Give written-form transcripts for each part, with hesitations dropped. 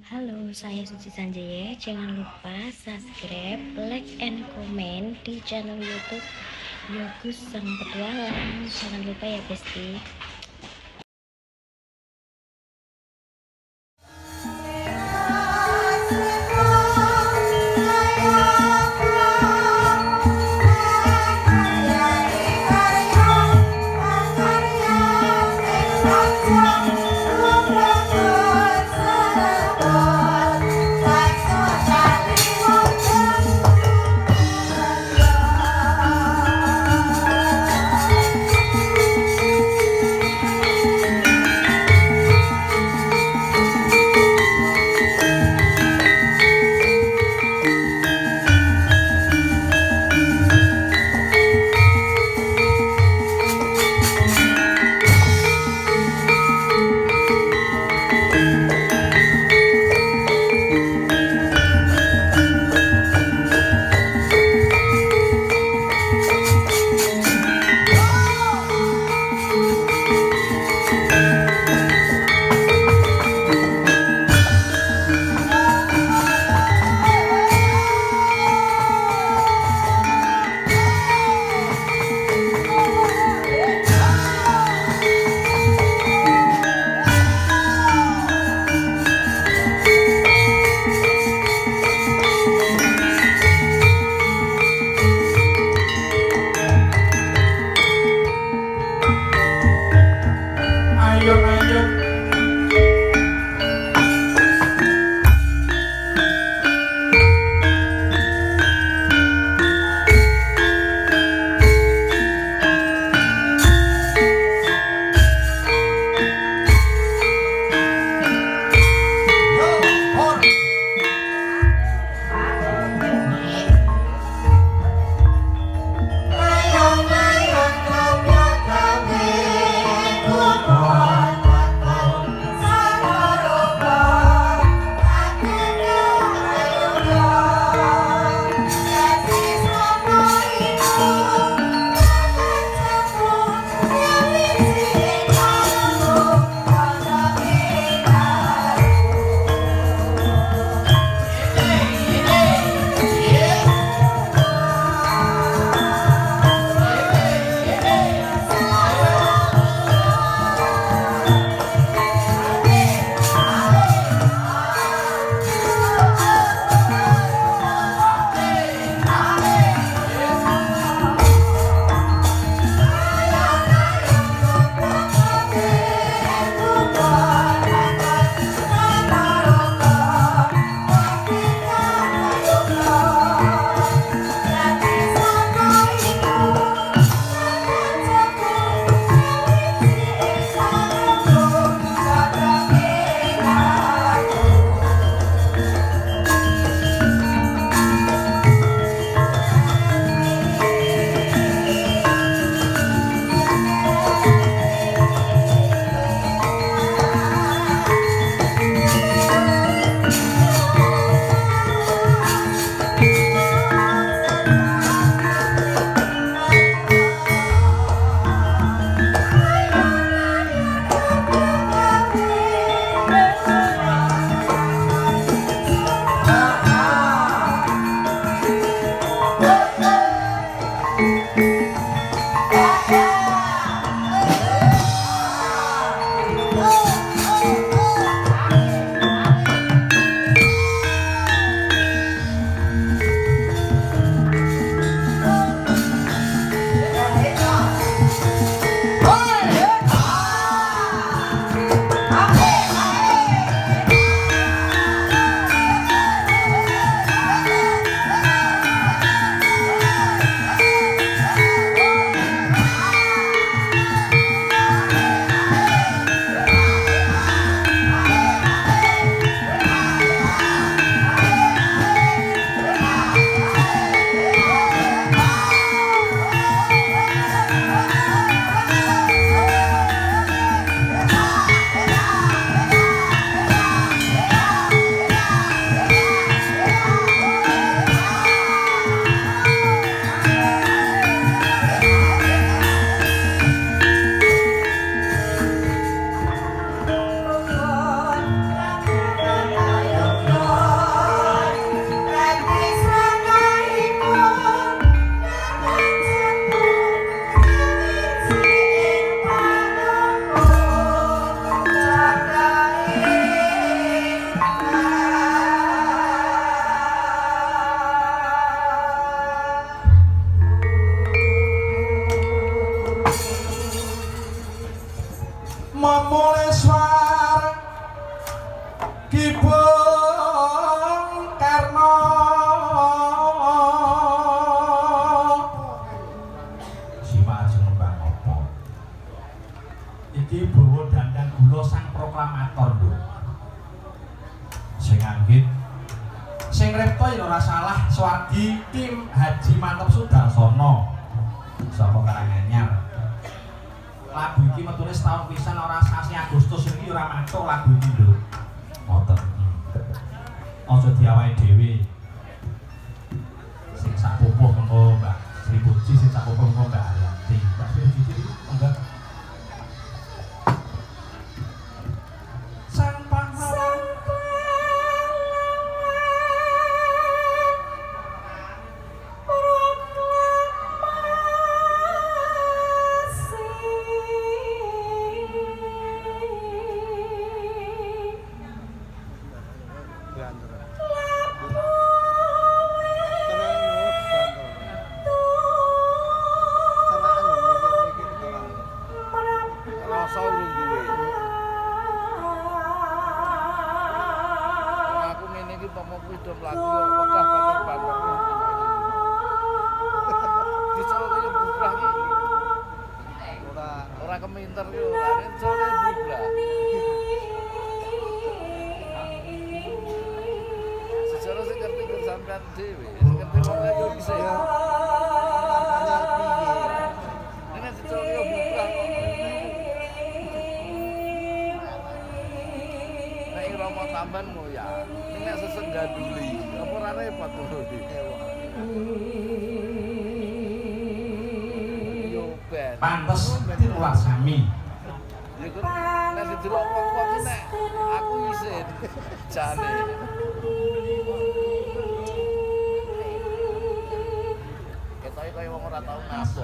Halo, saya Suci Sanjaya. Jangan lupa subscribe, like, and comment di channel YouTube Yogus Sang Petualang. Jangan lupa ya, Besti. ajeng ngembang apa. Iki bawa dandang gula sang proklamator lho. Sing anggit sing repto yen ora salah Swardi Kim Haji Mantep Sudarsono saka Karanganyar. Lagu iki metune setahun pisan ora sasi Agustus iki ora matuk lagu iki lho. Ngoten. Aja diawake dhewe. Sing sak pupuh mengko Mbak Sri Puji, sing sak pupuh mengko Mbak Ariyanti. Mbak Sri Puji enggak. Sang pahlawan pantes ditulak sami. Ya kok nek didelok wong-wong iki nek aku isin jane. Ketoke kaya wong ora tau ngaso.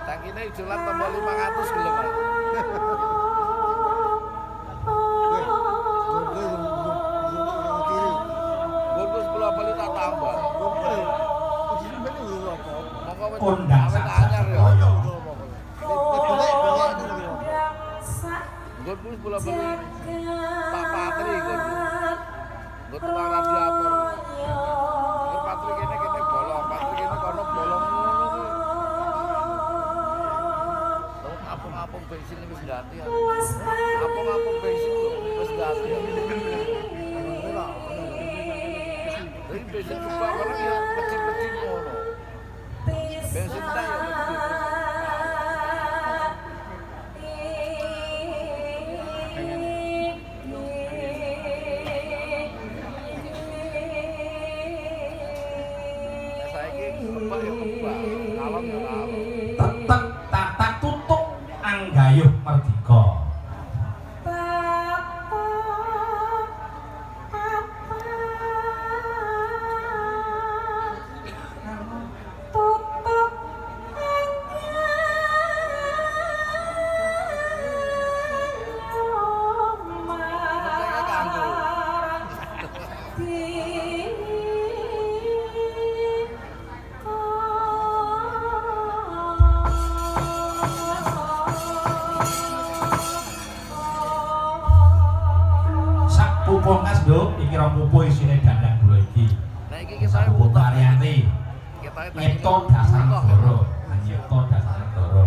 Tangkine ijolan tambah 500 gelem aku. Kondang saja koyo. Gue bola beli Pak Patri gue tukang radiator. Gue Patri kene bolong, Patri kene kono bolong. Apung-apung bensin wis ganti. Apung-apung bensin wis ganti. Ini bensin kubah orang ya kecil-kecil ngono. Bensin tak ya kecil. Tetep tata tutuk anggayuh merdika. Pungkas Nduk, iki rong pupuh isine dandang gula iki. Nah iki kita pupuh Ariyanti. Kita nyipta dasar negara, nyipta dasar negara.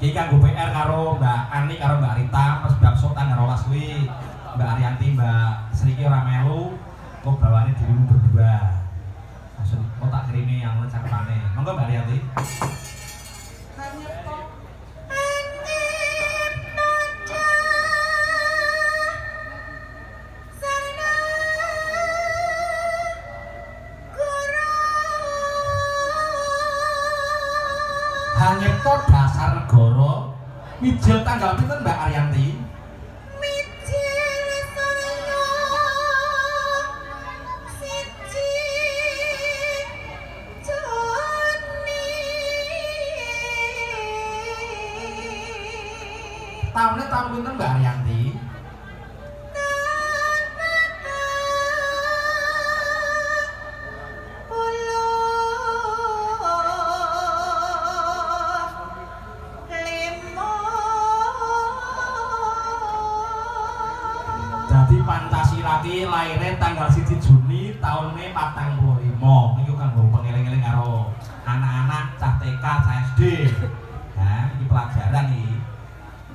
Iki kanggo PR karo Mbak Ani karo Mbak Rita, pas bakso tanggal 12 kuwi Mbak Ariyanti, Mbak Sri ki ora melu, kok bawane dirimu berdua. Langsung kok tak kirimi yang cakepane. Monggo Mbak Ariyanti. Nyipta dasar negara mijil tanggal pinten Mbak Ariyanti? Mijil sarana siji Juni. Taune tahun pinten Mbak Ariyanti? Dadi Pancasila ki laire tanggal 1 Juni taune 45. Niku kanggo pengeling-eling karo anak-anak cah TK, cah SD. Nah, iki pelajaran iki.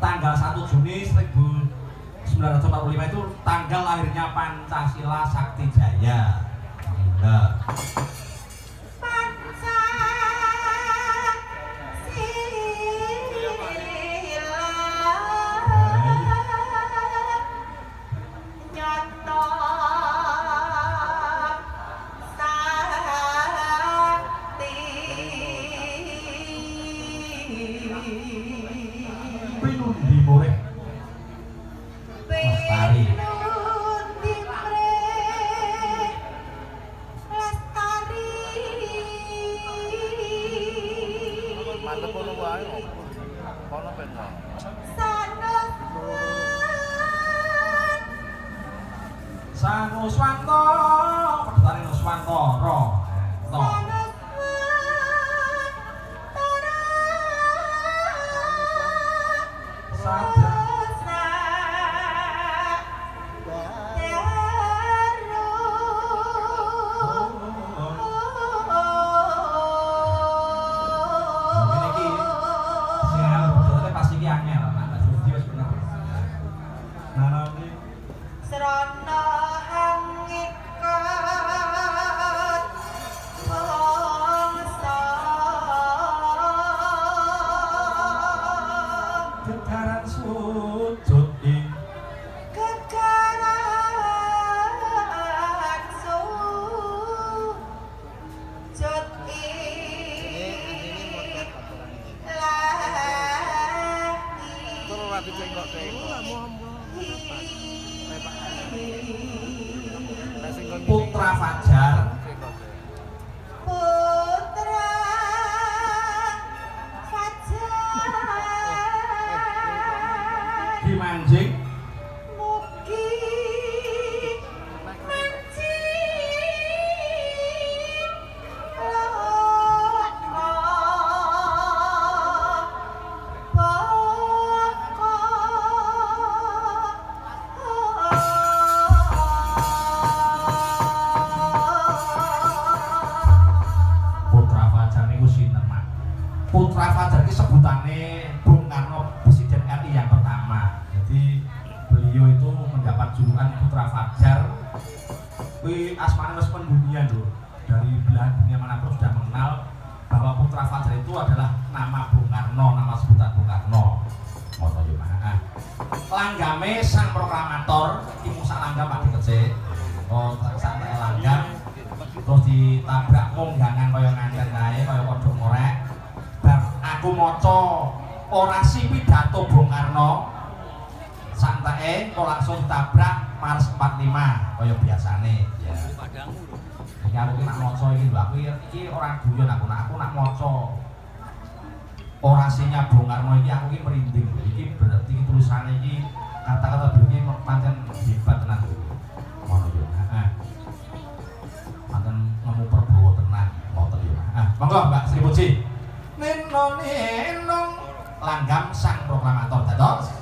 Tanggal 1 Juni 1945 itu tanggal lahirnya Pancasila Sakti Jaya. Enggak. Sanuswanto, pedhetane Nuswantara. To. Putra Fajar. Putra Fajar. Dimanjing. Mugi Putra Fajar ini sebutannya Bung Karno, Presiden RI yang pertama. Jadi beliau itu mendapat julukan Putra Fajar. Wih, asmane wis pendunia loh. Dari belahan dunia manapun sudah mengenal bahwa Putra Fajar itu adalah nama Bung Karno, nama sebutan Bung Karno. Moto yo nah. Langgame sang proklamator, iki Musa Langgam Pak Dikece. Oh, santai langgam. Terus ditabrak monggangan kaya nganten kae, kaya kodhok ngorek. Aku maca orasi pidato Bung Karno santai kok langsung tabrak Mars 45 kaya biasane ya. Iki aku nak maca iki lho, aku iki ora guyon aku nak maca orasinya Bung Karno iki aku iki merinding. Iki berarti tulisannya iki kata-kata beliau iki pancen hebat tenan. Ngono yo. Heeh. Pancen nemu perbawa tenan, ngoten yo. Monggo Mbak Sri Puji. Nenong Langgam sang proklamator dados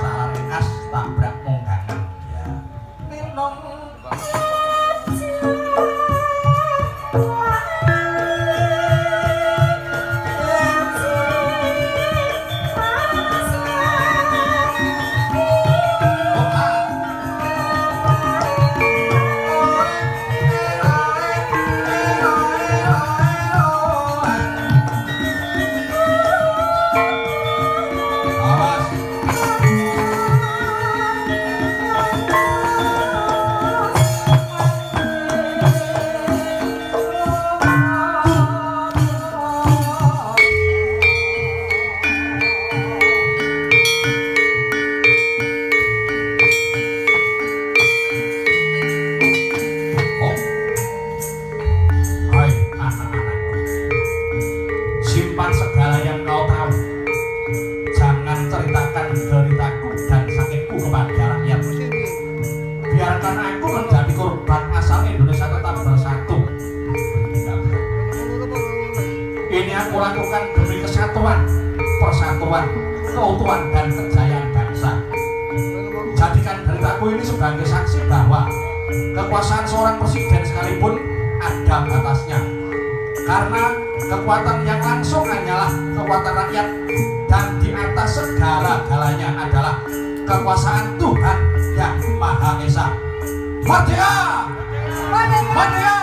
salah ringkas tabrak monggangan ya minum keutuhan dan kejayaan bangsa. Jadikan beritaku ini sebagai saksi bahwa kekuasaan seorang presiden sekalipun ada batasnya. Karena kekuatan yang langsung hanyalah kekuatan rakyat dan di atas segala-galanya adalah kekuasaan Tuhan yang Maha Esa. Merdeka! Merdeka! Merdeka!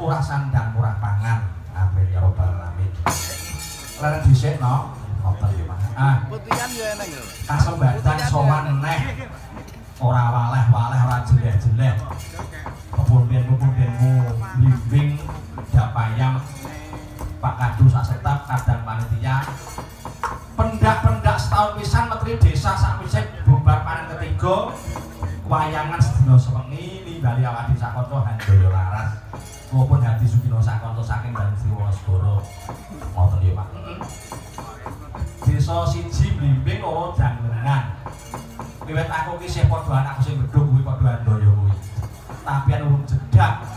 murah sandang, murah pangan. Amin ya robbal alamin. Lan dhisikno ngoten ya Mas. Putihan yo eneng lho. Kasembadan sowan neh. Ora waleh-waleh, ora jeleh-jeleh. Pepundhen-pepundhenmu bimbing dapayang Pak Kadu sak setap kadang panitia. Pendak-pendak setahun pisan menteri desa sak wisik bubar panen ketiga. Wayangan sedina sewengi nimbali awak desa kanca Handoyo Laras. Walaupun hati Sugino Sakonto saking Bali Wonosegoro. Ngoten ya, Pak. Desa siji Blimbing loro Janglengan. Wiwit aku ki isih padha anakku sing gedhung kuwi padha andaya kuwi. Tapi urung jedak.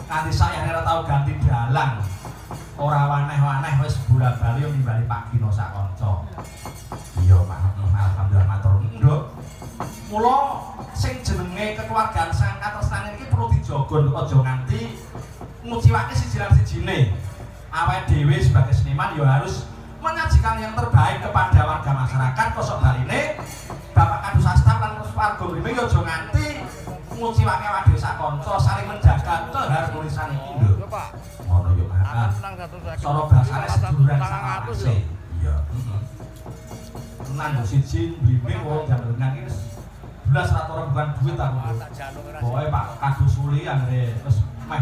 Nganti sayane ora tau ganti dalang. Ora waneh-waneh wis bola-bali nimbali Pak Gino Sakonco. Iya, Pak. Alhamdulillah matur nuwun. Mula sing jenenge kekeluargaan sang katresnan iki perlu dijaga aja nganti nguciwake siji lan sijine. Awake dhewe sebagai seniman ya harus menyajikan yang terbaik kepada warga masyarakat. Kosok baline Bapak Kadus Sastra lan warga Blimbing ya aja nganti nguciwake awake dhewe sakonco saling menjaga keharmonisan iki lho. Pak. Ngono yo, Pak. Cara basane seduluran sakase. Iya. Tenan siji Blimbing wong Janglengan iki belas rata bukan duit aku. Pokoke Pak Kadus Suli anggere wis meh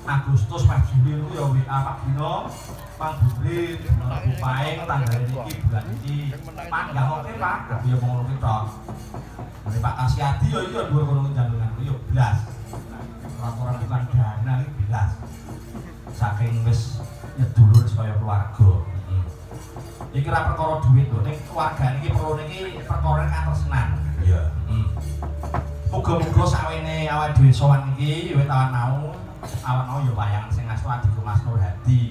Agustus meh Juli niku ya WA Pak Gino, Pak Budri, Bupaing tanggane iki bulan iki. Panggah oke Pak, ya ngono ki tok. Mene Pak Kasyadi ya iya dhuwur kono Janglengan kuwi ya belas. Rata bukan dana iki belas. Saking wis nyedulur supaya keluarga. Iki ora perkara duit lho, ning keluargane iki perlu niki perkara katresnan. Iya. Muga-muga sawene awake dhewe sowan iki wiwit awan mau ya wayang sing astu Adiku Mas Nur Hadi.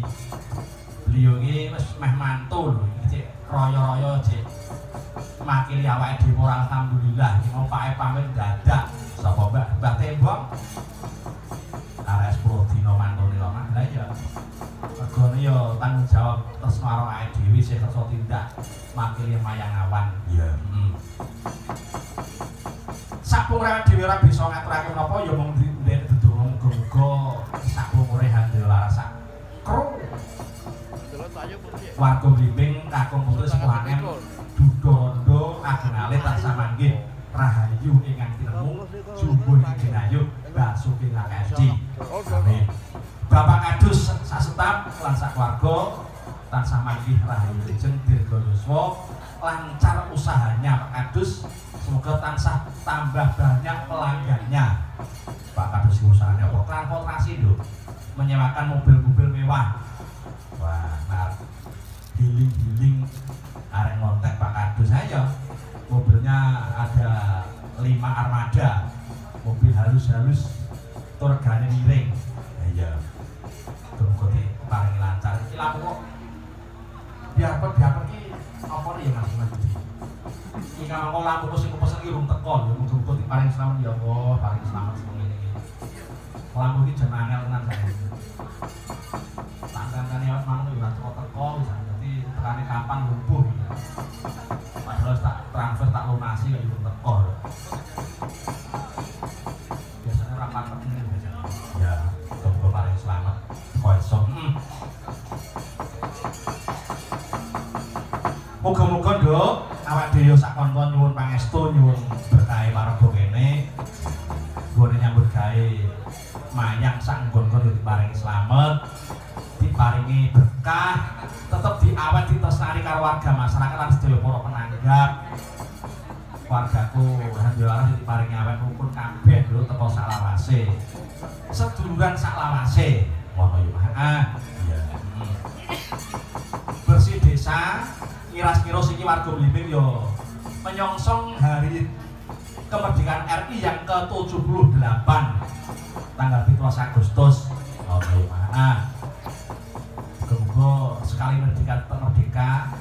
Beliau iki wis meh mantu lho, iki cek royo-royo cek makili awake dhewe alhamdulillah iki mau Pak pamit dadak. Sapa Mbah Tembong? Arek 10 dina mantune lho Mas. Lah iya. Regane ya tanggung jawab tresno karo awake dhewe sing kersa tindak makili mayang awan. Iya. Sapung rawat dhewe ora bisa ngaturake menapa ya mung ndek dedonga muga-muga sapung ore handel laras kru. Warga Blimbing kakung putus Wanem Dudondo ageng alit tansah manggih rahayu ingkang tinemu jumbuh kinayuh basuki lakesti. Amin. Bapak Kadus sasetap lan sakeluarga tansah manggih rahayu lajeng dirga yuswa lancar usahanya Pak Kadus. Semoga tansah tambah banyak pelanggannya. Pak Kadus usahanya kok transportasi lho, menyewakan mobil-mobil mewah. Wah, nah healing arek ngontek Pak Kadus aja. Mobilnya ada 5 armada, mobil halus-halus, turgane miring. Iya. Muga-muga paling lancar. Iki lampu kok biar iki apa ya Mas Budi? Iki kalau lampu sing pesen iki rung teko ya muga-muga paling selamat ya Allah, paling selamat semoga ini. Lampu iki jan angel tenan saya. Tangkane awak mang yo ora teko bisa dadi tekane kapan lumpuh. Padahal tak transfer tak lunasi ya rung teko. Biasanya rapat penting biasanya. Ya, muga paling selamat. Kok iso. Muga-muga Nduk awak dhewe sak kon-kon nyuwun pangestu nyuwun berkah paraga kene. Nggone nyambut gawe mayang sak nggon-nggon diparingi slamet, diparingi berkah, tetep diawet ditresnani karo warga masyarakat lan sedaya para penanggap. Wargaku alhamdulillah diparingi awet rukun kabeh lho teko sak lawase. Seduluran sak lawase. Ngono yo, iya. Bersih desa kiras-kiras iki warga Blimbing yo menyongsong hari kemerdekaan RI yang ke-78 tanggal 17 Agustus. Oke, muga-muga sekali merdeka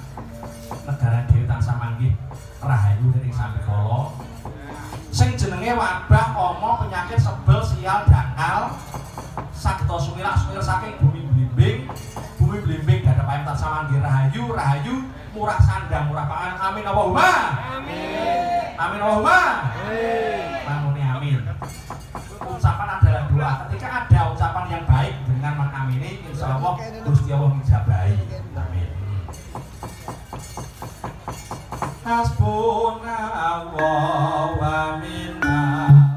negara dhewe tansah manggih rahayu ning sambikala. Sing jenenge wabah ama penyakit sebel sial dangkal sageta sumirak saking bumi Blimbing. Bumi Blimbing dadak payung tansah manggih rahayu murah sandang murah pangan. Amin Allahumma amin. Amin Allahumma amin. Mangune amin. Ucapan adalah doa. Ketika ada ucapan yang baik dengan mengamini, insya Allah Gusti Allah menjabahi. Amin. Hasbunallah wa ni'mal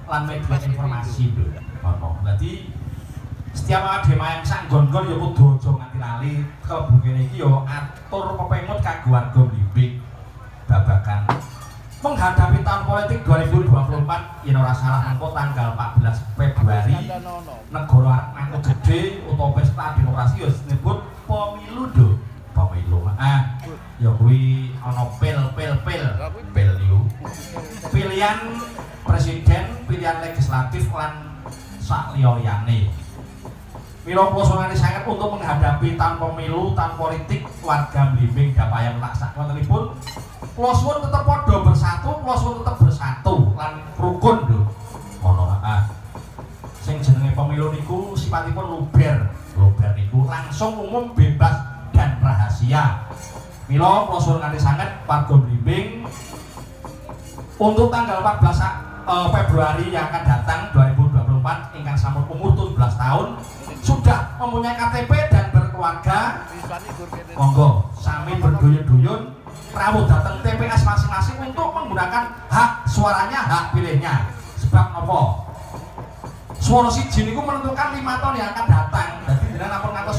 lan media informasi ono. Dadi setiap ada yang sak nggon-nggon ya kudu aja nganti lali klebu kene iki ya atur pepengut kanggo warga Blimbing babagan menghadapi tahun politik 2024 yen ora salah mengko tanggal 14 Februari negara aku gede utawa pesta demokrasi ya disebut pemilu do pemilu ya kuwi ana pil niku pilihan presiden pilihan legislatif lan sak liyane mila kula sangat untuk menghadapi tahun pemilu tahun politik warga Blimbing dapayang tak sak wontenipun kula suwun tetep padha bersatu kula suwun tetep bersatu lan rukun lho ngono sing jenenge pemilu niku sifatipun luber niku langsung umum bebas dan rahasia mila kula suwun nganti sanget warga Blimbing untuk tanggal 14 Februari yang akan datang 2024 ingkang sampun umur 17 tahun sudah mempunyai KTP dan berkeluarga monggo sami berduyun-duyun rawuh datang TPS masing-masing untuk menggunakan hak suaranya hak pilihnya sebab apa suara siji niku menentukan 5 tahun yang akan datang jadi jenengan ampun ngantos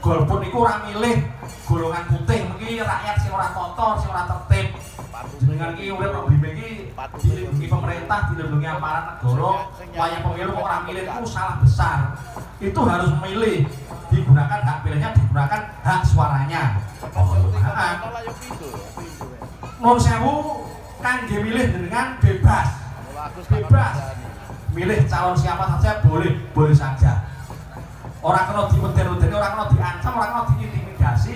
golput niku ora milih golongan putih mungkin rakyat sing ora kotor sing ora tertib jenengan iki urip nang Blimbing iki dilindungi pemerintah, dilindungi aparat negara. Wayang pemilu kok ora milih itu salah besar. Itu harus memilih, digunakan hak pilihnya, digunakan hak suaranya. Nun sewu kangge milih dengan bebas. Milih calon siapa saja boleh saja. Orang kena diuden-udeni, orang kena diancam, orang kena diintimidasi.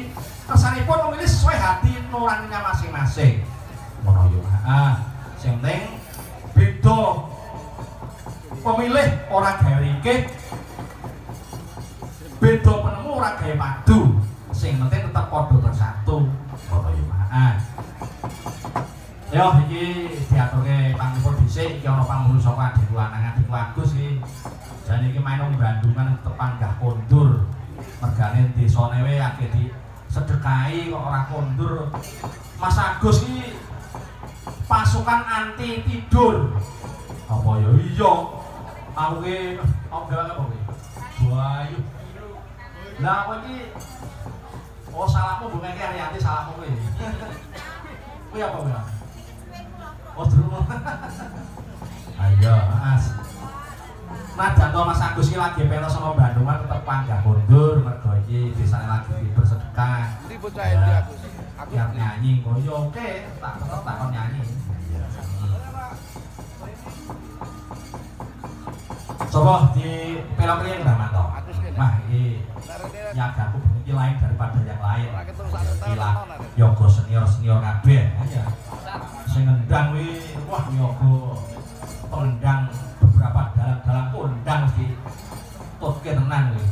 Kesanipun memilih sesuai hati nuraninya masing-masing. Ngono yo. Sing penting beda pemilih ora gawe ringkih. Beda penemu ora gawe padu. Sing penting tetep padha bersatu. Ngono yo. Yo iki diaturke pangipun dhisik iki ana pangulu saka Adik Lanang Adik Agus iki. Jane iki main nang Bandung kan tepanggah kondur. Mergane desane wae akeh di sedekahi kok ora kondur. Mas Agus iki pasukan anti tidur. Apa ya iya? Aku ki apa kowe? Bayu. Lah kowe iki salahmu bukan ki Ariyanti salahmu kowe. Kowe apa kowe? Terus. Ayo, Mas. Najan to Mas Agus iki lagi pengen sama Bandungan tetep panggah kondur mergo iki desane lagi bersedekah. Ndi bocah iki Agus? Aku nyanyi kok yo oke, tak kon nyanyi. Coba di film ini Mbak Manto. Mah ini nyagaku ini lain daripada yang lain. Gila, yogo senior kabeh. Sing ngendang wi, wah yogo pendang beberapa dalang kondang mesti tutke tenan wi.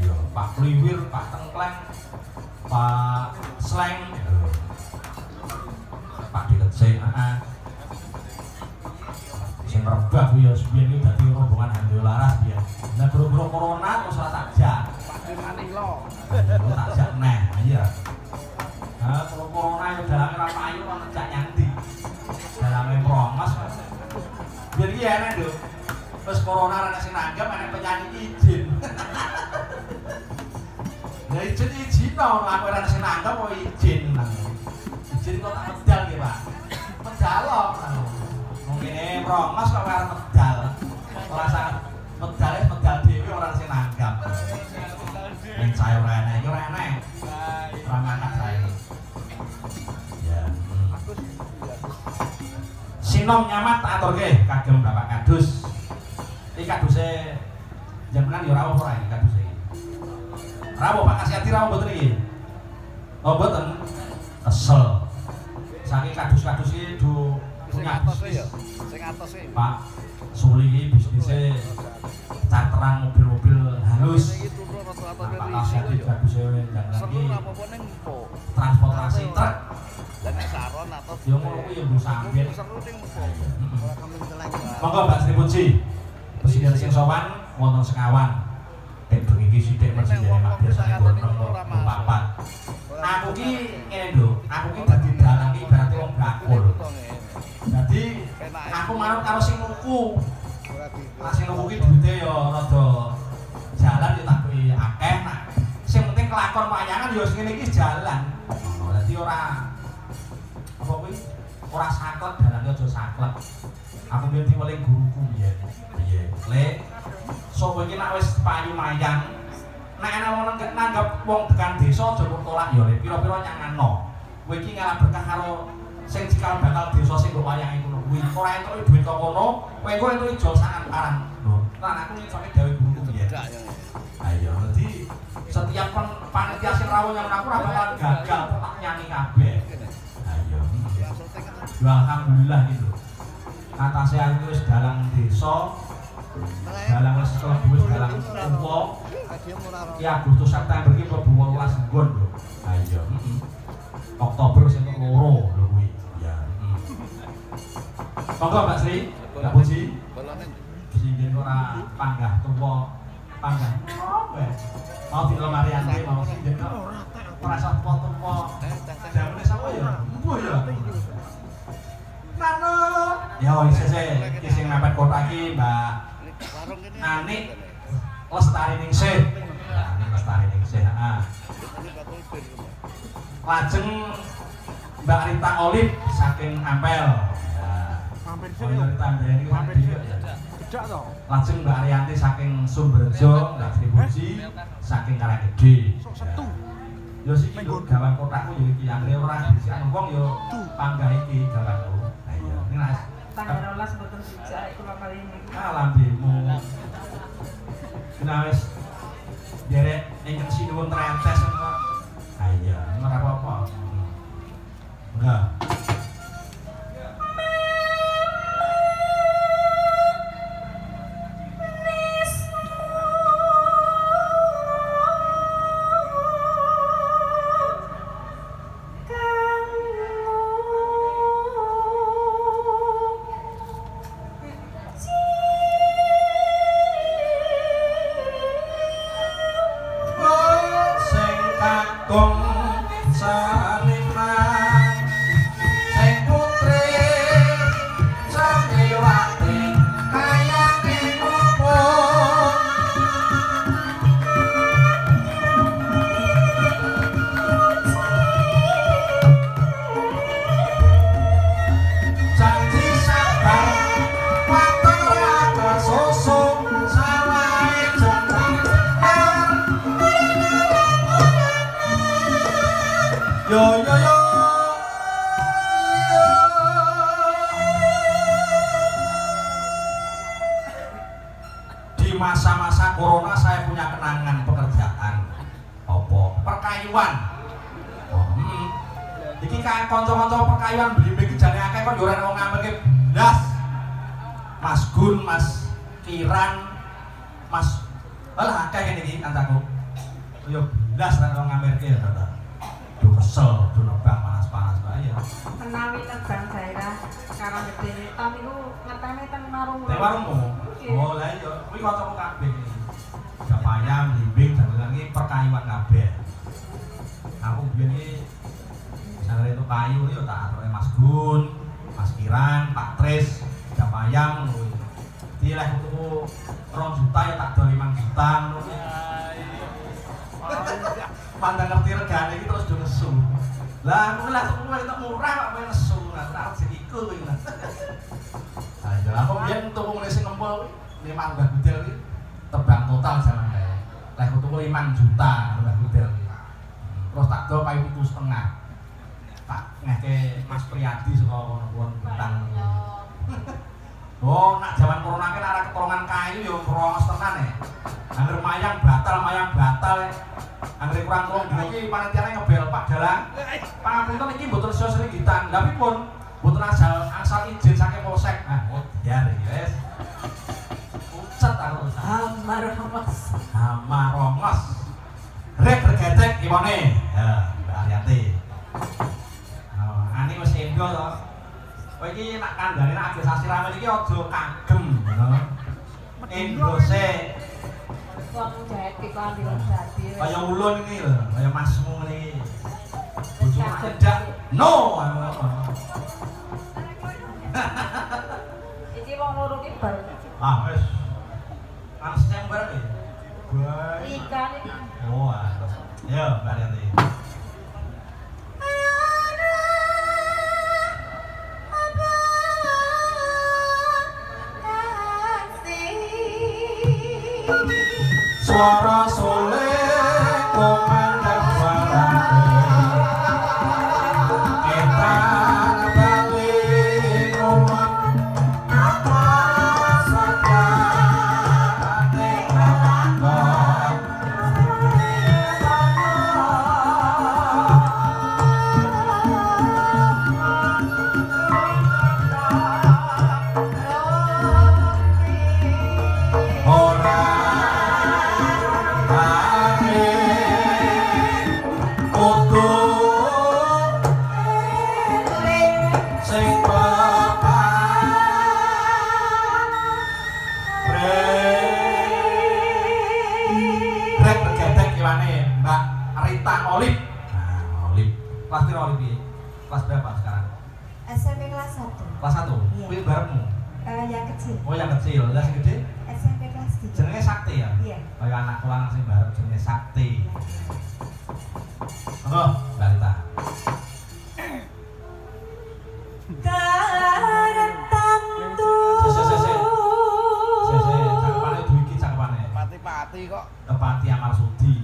Iya, Pak Kliwir, Pak Tengkleng, Pak Sleng, Pak Dikece, sing rebah kuwi ya biyen iki dadi rombongan Handil Laras biyen. Lah boro-boro corona terus ora takjak. Pak Manilo. Takjak neh, iya. Nah, kalau corona yo dalange ora payu kok takjak nyanti. Dalange promos. Biyen iki enak lho. Terus corona ora sing nanggap enek penyanyi izin. Ya izin to, aku ora sing nanggap kok izin. Izin kok tak medal ki, Pak. Medal kok. Mungkin promos kok arep medal. Ora sak medal dhewe ora sing nanggap. Ning saya ora enek, ora enek. Ora ngangkat saya. Ya. Sinom nyamat tak aturke kagem Bapak Kadus. Iki kaduse jenengan yo rawuh ora iki kaduse iki. Rawuh Pak Kasyati rawuh mboten iki. Oh mboten. Kesel. Saking kadus-kadus iki punya bisnis. Sing atos iki. Pak Suli iki bisnisnya charteran mobil-mobil halus. Pak Kasyati kaduse jangan iki. Transportasi truk. Lah nek saron atau yo ngono kuwi yo mung sambil. seru ning Monggo Mbak Sri Puji. Presiden sing sowan wonten sekawan. Dek bengi iki sithik presiden Mak biasane wonten papat. Aku ki ngene lho, aku ki dadi dalang iki berarti wong bakul. Jadi aku manut karo sing nuku. Lah sing nuku ki duwite ya rada jalan ya tak kuwi akeh nak. Sing penting kelakon wayangan ya ngene iki jalan. Dadi ora apa kuwi ora saklek dalane aja saklek. Aku mbiyen diweling guruku biyen. Piye? Lek sapa iki nek wis payu mayang nek ana wong nanggap wong tekan desa aja kok tolak ya Lek. Pira-pira nyanganno. Kowe iki ngalah berkah karo sing cikal bakal desa sing kok wayange ngono kuwi. Ora entuk duit kok kono, kowe engko entuk ijol sangan parang. Lho, lan aku ngisoke gawe guruku biyen. Ayo, dadi setiap panitia sing rawuh yang aku ora bakal gagal tak nyanyi kabeh. Ayo. Ya alhamdulillah gitu. Atase aku wis dalang desa. Dalang wis wis dalang tuwa. Ya Agustus September iki mlebu 18 nggon lho. Ayo. Oktober sing loro lho kuwi. Ya. Monggo Mbak Sri, Mbak Puji. Sing ora panggah tuwa. Panggah. Mau di lemari ante mau sing ora sak foto-foto. Jamane sapa ya? Empuh ya. Nano. Ya wis iki sing mepet kota iki Mbak Anik Lestari Ningsih. Lestari Ningsih, heeh. Lajeng Mbak Rita Olive saking Ampel. Ya. Rita Andani Bedak to. Lajeng Mbak Ariyanti saking Sumberjo, Mbak Sri Puji saking Karanggede. Yo siki gawan kotakku yo iki anggere ora disikan wong yo panggah iki gawanku. Ha iya. Ning Mas tanggal 12 mboten dijak kula kali ini. Alhamdulillah. Nah wis derek ingkang sinuwun trentes kok. Ha iya, ora apa-apa. Enggak. Masa-masa corona saya punya kenangan pekerjaan apa perkayuan. Iki kan kanca-kanca perkayuan blimbing jane akeh kok yo ora wong ngamelke blas. Mas Gun, Mas Kiran, Mas alah akeh ngene iki kancaku. Yo blas ora wong ngamelke ya to. Duh kesel, duh nebang panas-panas bae ya. Menawi nebang daerah Karanggede tahun niku ngetene teng warung. Teng warungmu. Oh lah iya, kuwi kancaku kabeh. Gapayang, blimbing dan lagi perkayuan kabeh. Aku biyen iki misalnya itu kayu yo tak atore Mas Gun, Mas Kiran, Pak Tris, Gapayang ngono. Dadi lek tuku 2 juta ya tak dol 5 juta ngono. Pandang ngerti regane iki terus do nesu. Lah aku lah tuku itu murah kok kowe nesu, tak sing iku kuwi. Ayo aku biyen tuku ngene sing ngempol 5 unggah budel iki tebang total jaman kae. Lek tuku 5 juta unggah budel iki. Terus tak do payu 7,5. Tak ngeke Mas Priyadi saka kono bentang. Oh, nak jaman corona ki arek ketolongan kayu yo krongos tenan e. Angger mayang batal. Angger kurang telung dino iki panitiane ngebel Pak Dalang. Pangapunten iki mboten sering gitan. Lah pripun? Mboten asal izin saking Polsek. Nah, oh biar iki wis. Ucet aku. Amarongos. Rek regetek iwone. Ya, Mbak Ariyanti. Ani wis endo to. Kowe iki nak kandhane nak age sasi ramen iki aja kagem, ngono. Endose. Wong jahit iklan di dadi. Kaya ulun iki lho, kaya masmu ngene iki. Bojomu cedak. No. Ah, wis. Kan sing bareng iki. Ikan ini. Oh, ya, Mbak Yanti. Suara soleh komandang suarane etan balik ngomong apa saja tinggalkan Kelas berapa Olivi? Kelas berapa sekarang? SMP kelas 1. Kelas 1? Iya. Kuwi barengmu? Yang kecil. Oh yang kecil, yang gede? SMP kelas 3. Jenenge Sakti ya? Iya. Kaya anak lanang sing bareng jenenge Sakti. Monggo, Mbak Rita. Cakepane duwiki cakepane. Pati-pati kok. Tepati Amarsudi.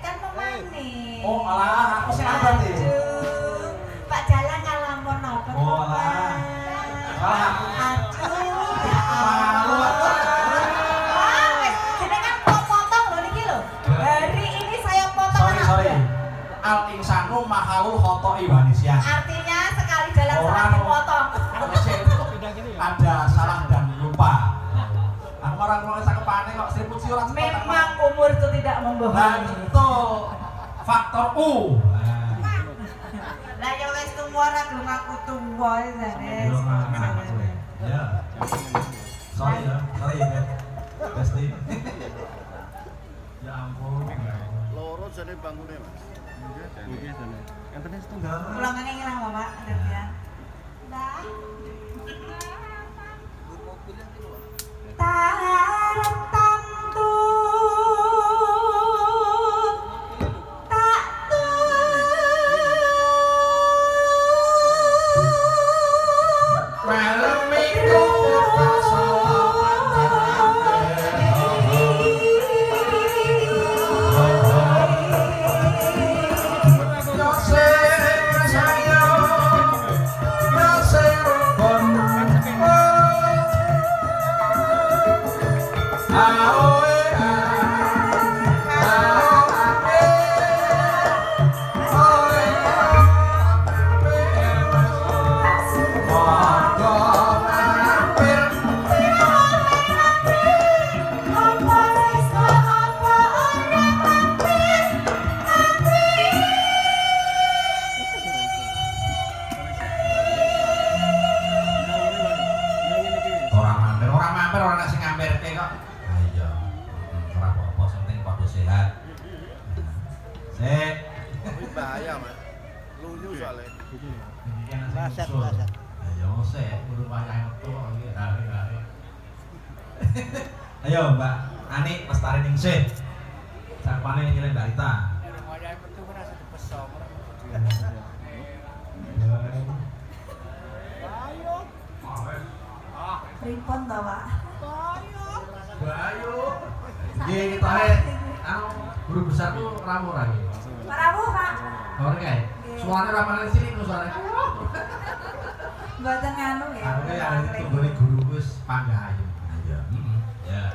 Kan pemanis. Oh, alah, aku sing berarti. Aduh, Pak Jalan ngalamun apa? Oh, alah. Salah aku. Aduh, ya Malu aku. Wah, wes, jenengan kok potong lho niki lho. Hari ini saya potong Sorry. anakku. Al insanu mahalul khoto'i wa nisyan. Artinya sekali jalan Orang sekali potong. Ada salah dan lupa. Aku orang cakepane kok seriput sih orang Memang umur itu tidak Nah, membohongi. betul. Faktor U. Lah ya wes tuwa ra gelem aku tuwa jane. Ya. Sorry ya. Pasti. Ya ampun. Loro jane bangkune, Mas. Nggih, jane. Entene setunggal. Ulangane ngilang Bapak, ya. Dah. Tartamtu tak Malam minggu Laset. Ayo sik, urung wayah metu iki hari-hari. Ayo Mbak Ani Lestari Ningsih. Cakepane nyilih Mbak Rita. Urung wayah metu ora sepesong. Ayo. Pripun to, Pak? Bayu. Nggih kita anu guru besar ku rawuh ra iki. Rawuh, Pak. Ora kae. Suarane ramane cilik ku suarane. Mboten nganu ya. Aku ya tunggone guru wis panggayu. Iya. Ya.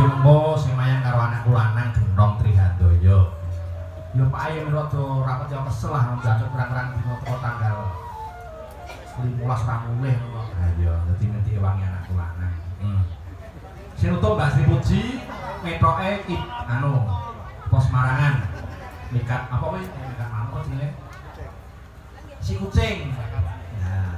iki mengko sing mayang karo anakku lanang Gendong Trihandoyo. Yo Pak Ayo rada rapet yo kesel lah njajak perang-perang dino teko tanggal 15 Ramulih ngono. Ha yo dadi ngerti wangi anakku lanang. Sing utuh Mbak Sri Puji metoke anu pos Marangan. Mikat apa kuwi? Mikat mana kok jenenge? Si kucing. Nah.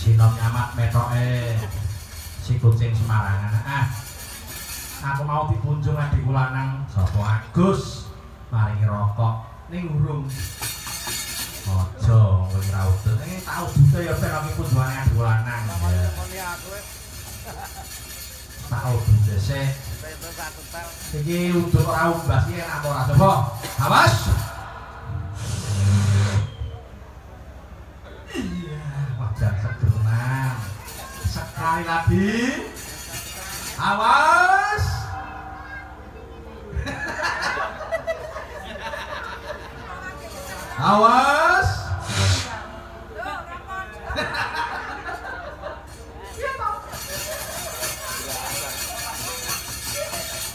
Sinom nyamat metoke si kucing Semarangan. Aku mau dipunjung adikku lanang sapa Agus maringi rokok ning urung. Aja kowe ra udut. Tau dite ya ben aku kunjungane adikku lanang. Tau dite sik. Iki udut ora umbas iki enak ora coba. Awas. Dan sederhana sekali lagi awas awas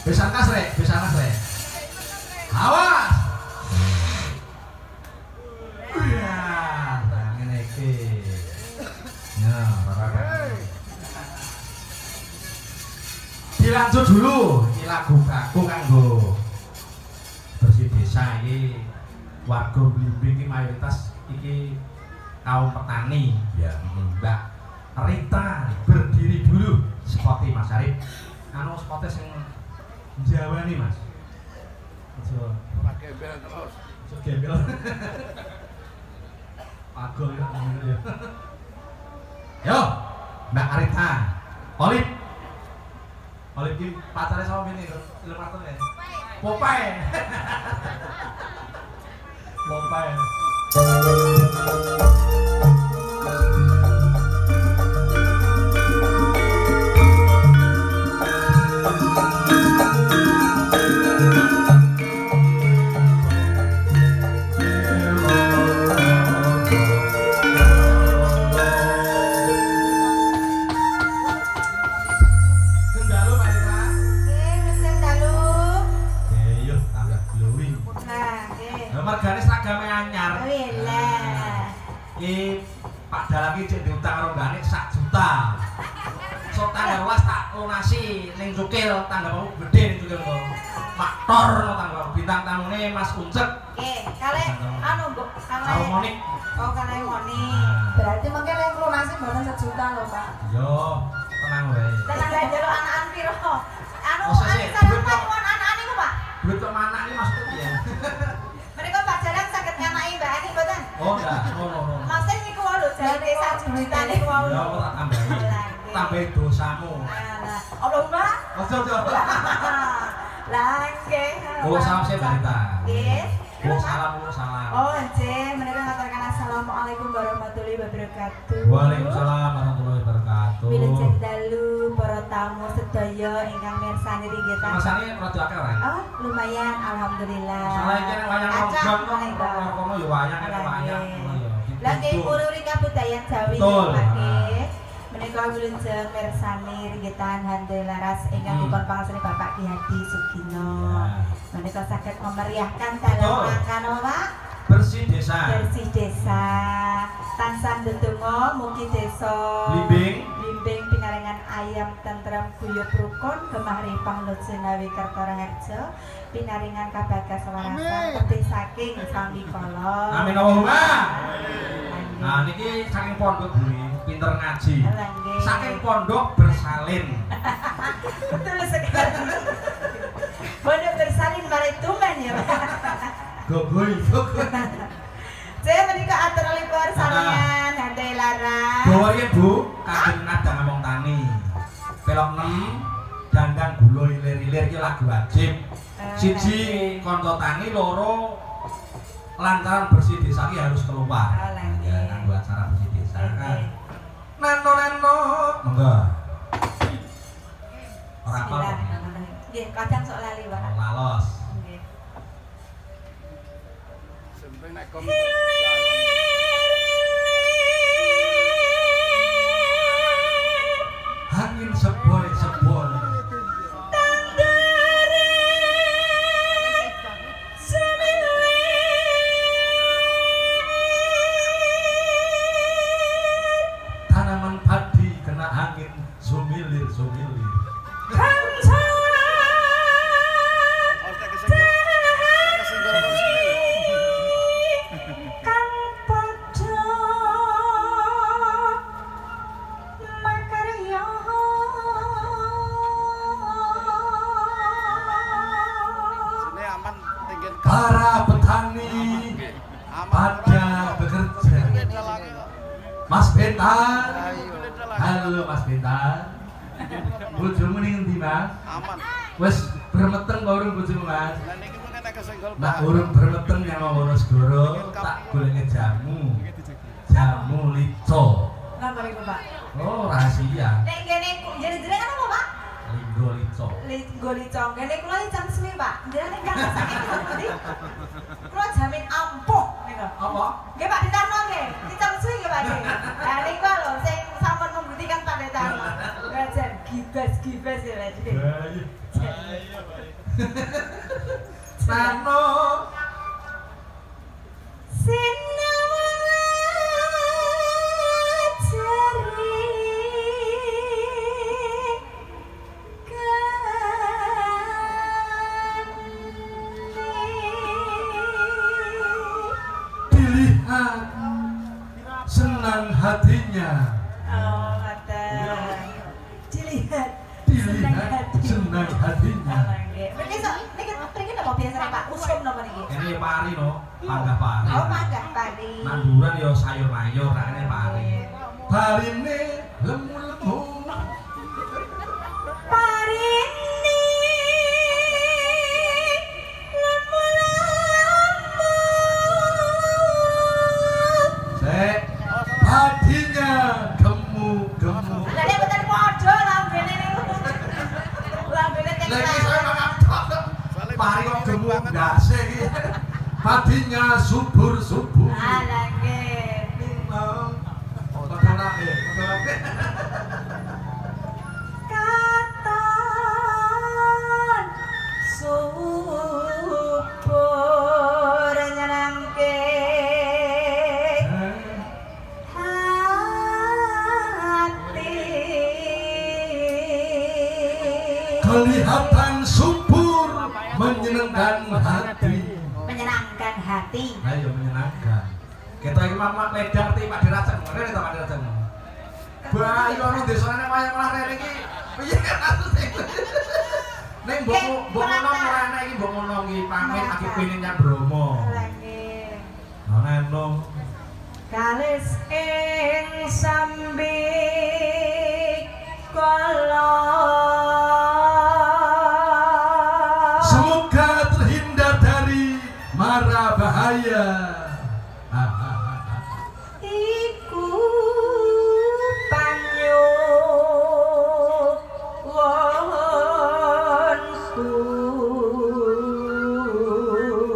bisa kasre awas dilanjut dulu iki lagu baku kanggo bersih desa iki warga Blimbing iki mayoritas iki kaum petani ya. Mbak Rita berdiri dulu seperti Mas Arif anu spotnya sing Jawa nih Mas aja gembel terus aja gembel pagol ya yo Mbak Rita Olip ki pacare sama bini film kartun ya. Popeye. lunasi ning cukil tanggamu gede ning cukil kok. Faktor no tangga bintang tamune Mas Kuncek. Oke, kalian anu Bu, Karo Monik. Oh, kalian Monik. Berarti mungkin yang lunasi mboten 1 juta lho, Pak. Yo, tenang wae. Tenang aja lo anak-anak piro. Anu Oh, sih, anak duit sampeyan kok. mon anak niku, Pak. Duit kok mana iki maksudnya piye? Mereka Pak Jarang saged nganaki Mbak Ani mboten? Oh, enggak. No. Maksudnya niku wae lho, jane 1 juta niku wae. Ya, aku tak tambahi. Tambahi dosamu. Alah, Allahumma. Ojo. Lah nggih. Oh, salam saya Barita. Nggih. Oh, salam. Oh, nggih, menika ngaturkan assalamualaikum warahmatullahi wabarakatuh. Waalaikumsalam warahmatullahi wabarakatuh. Wilujeng dalu para tamu sedaya ingkang mirsani ringgitan. Masane rada akeh ora? Oh, lumayan alhamdulillah. Salah iki nek wayang Acak, nonton Pak. kono ya wayang nek wayang ngono ya. Lah nggih pururi kabudayan Jawi Betul. nggih. Menika wilujeng mirsani ringgitan Handai Laras ingkang dipun pangasani Bapak Ki Hadi Sugino. Menika saged memeriahkan dalam rangka Pak Bersih desa. bersih desa. Tansah ndedonga mugi desa Limbing pinaringan ayam tentrem guyub rukun gemah ripang lut senawi Kertarangarja pinaringan kabagas warasan peting saking sami kala. Amin Allahumma. Nah niki saking pondok Buri pinter ngaji. Saking pondok bersalin. Betul sekali. Pondok bersalin mari tumen ya. Gogoy. Saya menika atur liburan salian Handai Laras. Bawa ya Bu, kagem nada ngomong tani. Pelok 6 dandang gula ilir-ilir iki lagu wajib. Siji konco tani, loro lantaran bersih desa iki harus keluar. Ya, nganggo acara bersih desa kan. Nano, monggo. Ora apa. Nggih, kadang sok lali, Pak. Lalos. Nggih. Sampai nek kom Angin sepoi-sepoi. Tanaman padi kena angin sumilir. Para petani pada bekerja. Mas Bentan, halo Mas Bentan. Bojomu ning endi, Mas? aman. Wes bermeteng kok urung bojomu, Mas? Lah niki mungkin nek kesenggol Nak urung bermeteng yang mau Wonosegoro, tak golenge jamu. Jamu lico. Napa niku, Pak? Oh, rahasia. Nek ngene jenengan apa, Pak? Linggo lico. Linggo lico. Ngene kula iki jam suwi, Pak. Jenengan kan sakit ngerti. Kula jamin ampuh niku. Apa? Nggih, Pak Ditarno nggih. Iki jam suwi nggih, Pak. Lah niku lho sing sampun membuktikan Pak Ditarno. Ngajar gibas ya, Pak. Nano dilihat senang hatinya. Oh, ngoten. Dilihat Senang hatinya. Niki niki napa biasane Pak? Usum napa niki? Ini pari no, panggah pari. Oh, panggah pari. Nanduran yo sayur mayur, nah ini pari. Parine lemu-lemu. Parini lemu-lemu. Sek, hatinya gemu-gemu. Lah nek mboten padha lambene niku. Lambene Lagi tek. saya mengatakan pari kok gemu ndase iki. Hatinya subur-subur. Ala nggih. Katon subur nyenengke hati kelihatan subur, menyenangkan hati. Menyenangkan hati. Ayo menyenangkan. Kita iki mak ledang ti Pak Diraceng, rene ta Pak Diraceng. Bayu anu desane wayang malah rene iki. Piye maksud iku? Ning mbok ngono ora enak iki mbok ngono iki pamit aki pene nyang Bromo. Lagi. Ngono. Kalis ing sambik kala. Semoga terhindar dari mara bahaya. Iku panyuwunku.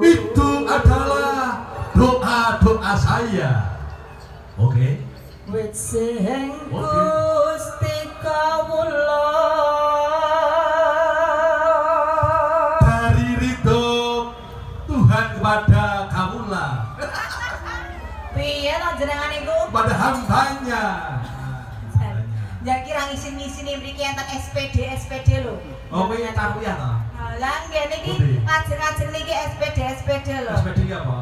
Itu adalah doa-doa saya. Oke. Wit sing Oke. Gusti kawula Dari ridho Tuhan kepada kawula, piye to jenengan iku? kepada hambanya. Ya kira ngisin-ngisini mriki enten SPD lho. Oh, kowe takuyah to? Lah nggih niki Oke. ngajeng-ngajeng niki SPD lho. SPD iki apa?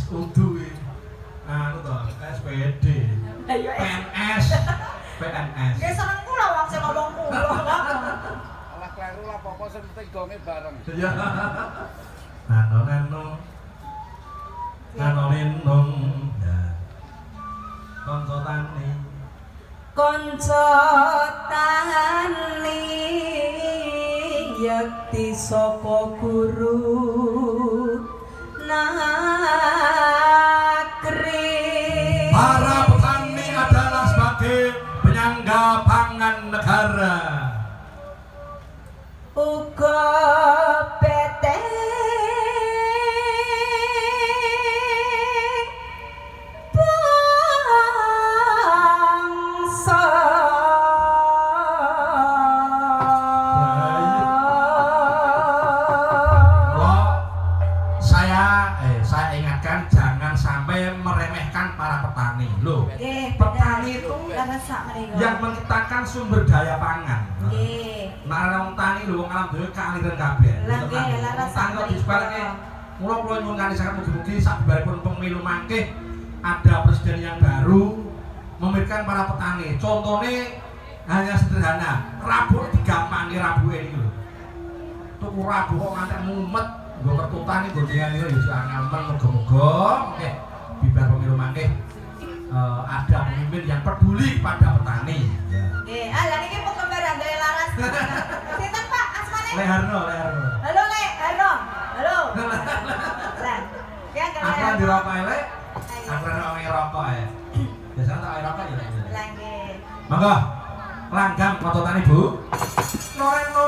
Udu iki. Anu to, SPD. Ayo PNS. PNS. nggih seneng kula wong sing ngomong kula. Alah kleru lah apa sing penting gonge bareng. Ya. Nano. Nano lindung. Ya. Kanca tani. Kanca tani yakti saka guru negeri. Para petani adalah sebagai penyangga pangan negara. Uga PT bangsa. Saya ingatkan jangan sampai meremehkan para petani. Loh, Nggih, petani itu karena sak menika. yang menciptakan sumber daya pangan. Nggih. Nah, orang tani lho wong alam dhewe kealiran kabeh. Lah nggih, lah rasa tani kok mriko. disebarke. Mula kula nyuwun kali sangat mugi-mugi sabaripun pemilu mangke ada presiden yang baru memberikan para petani. Contohnya hanya sederhana, rabuk digampani rabuke iki lho. Tuku rabuk kok ngantek mumet, nggo kertutan iki nggo diane yo angamen muga-muga nggih bibar pemilu mangke ada pemimpin yang peduli pada petani. Nggih, lah niki pun kembaran dari laras. Sinten Pak asmane? Leharno. Halo Le, halo. Halo. Lah, ya Aku di rokok elek, aku ora ngerokok ya. Biasanya tak ngerokok ya. Lah nggih. Monggo, langgang fototan Ibu. Noreno.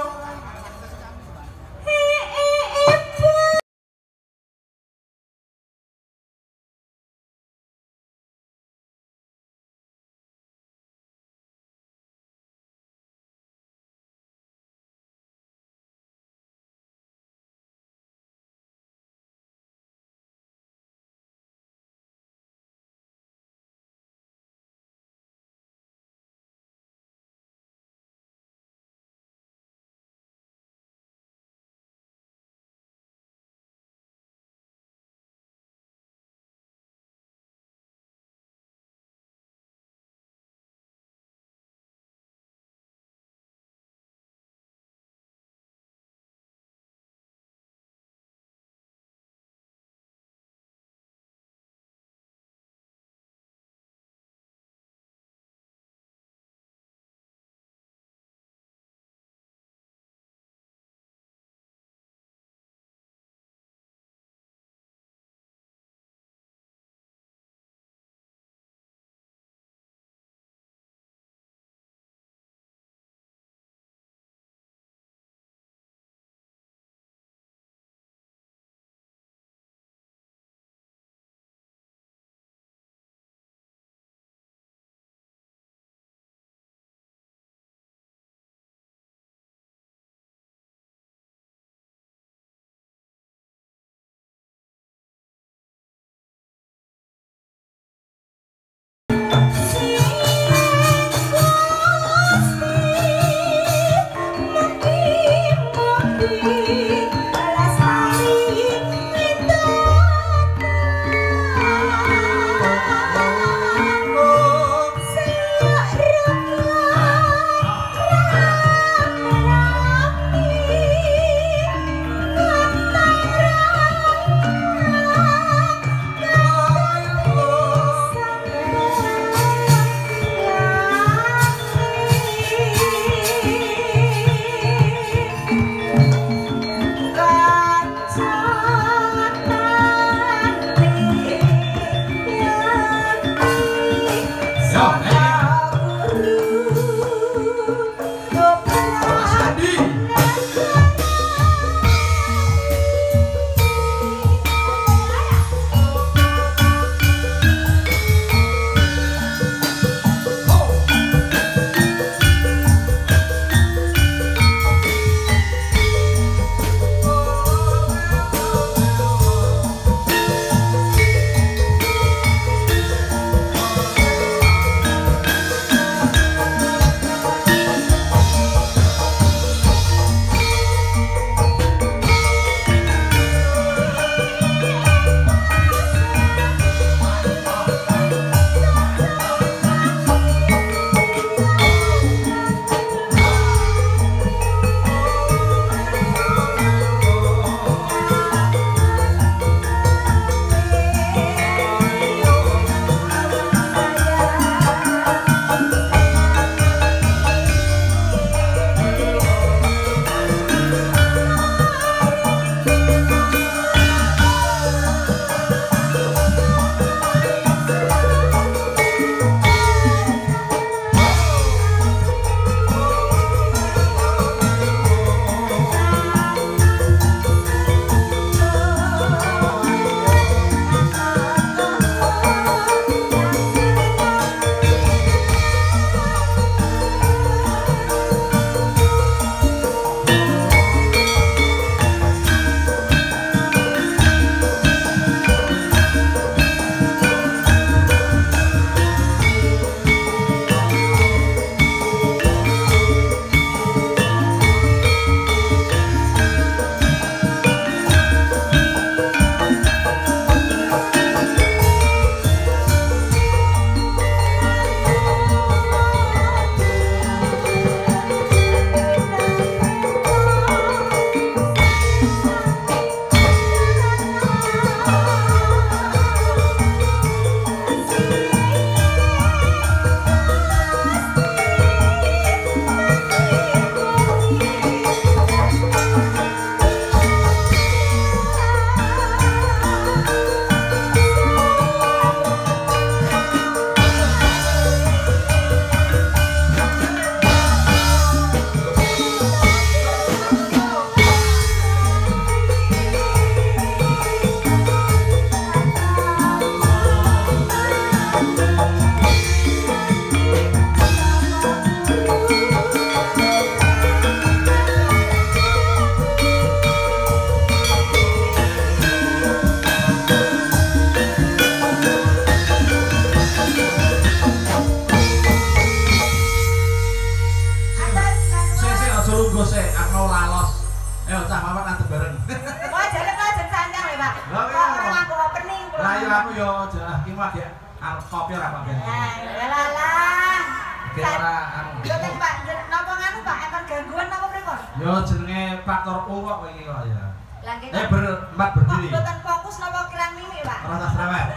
ora apa ben. Lah. Oke ora anu. Mboten Pak, napa nganu Pak, enten gangguan napa pripun? Yo jenenge faktor U kok kowe iki kok ya. Lah nggih. Berempat berdiri. Mboten fokus napa kirang mimik Pak? Ora tak cerewet.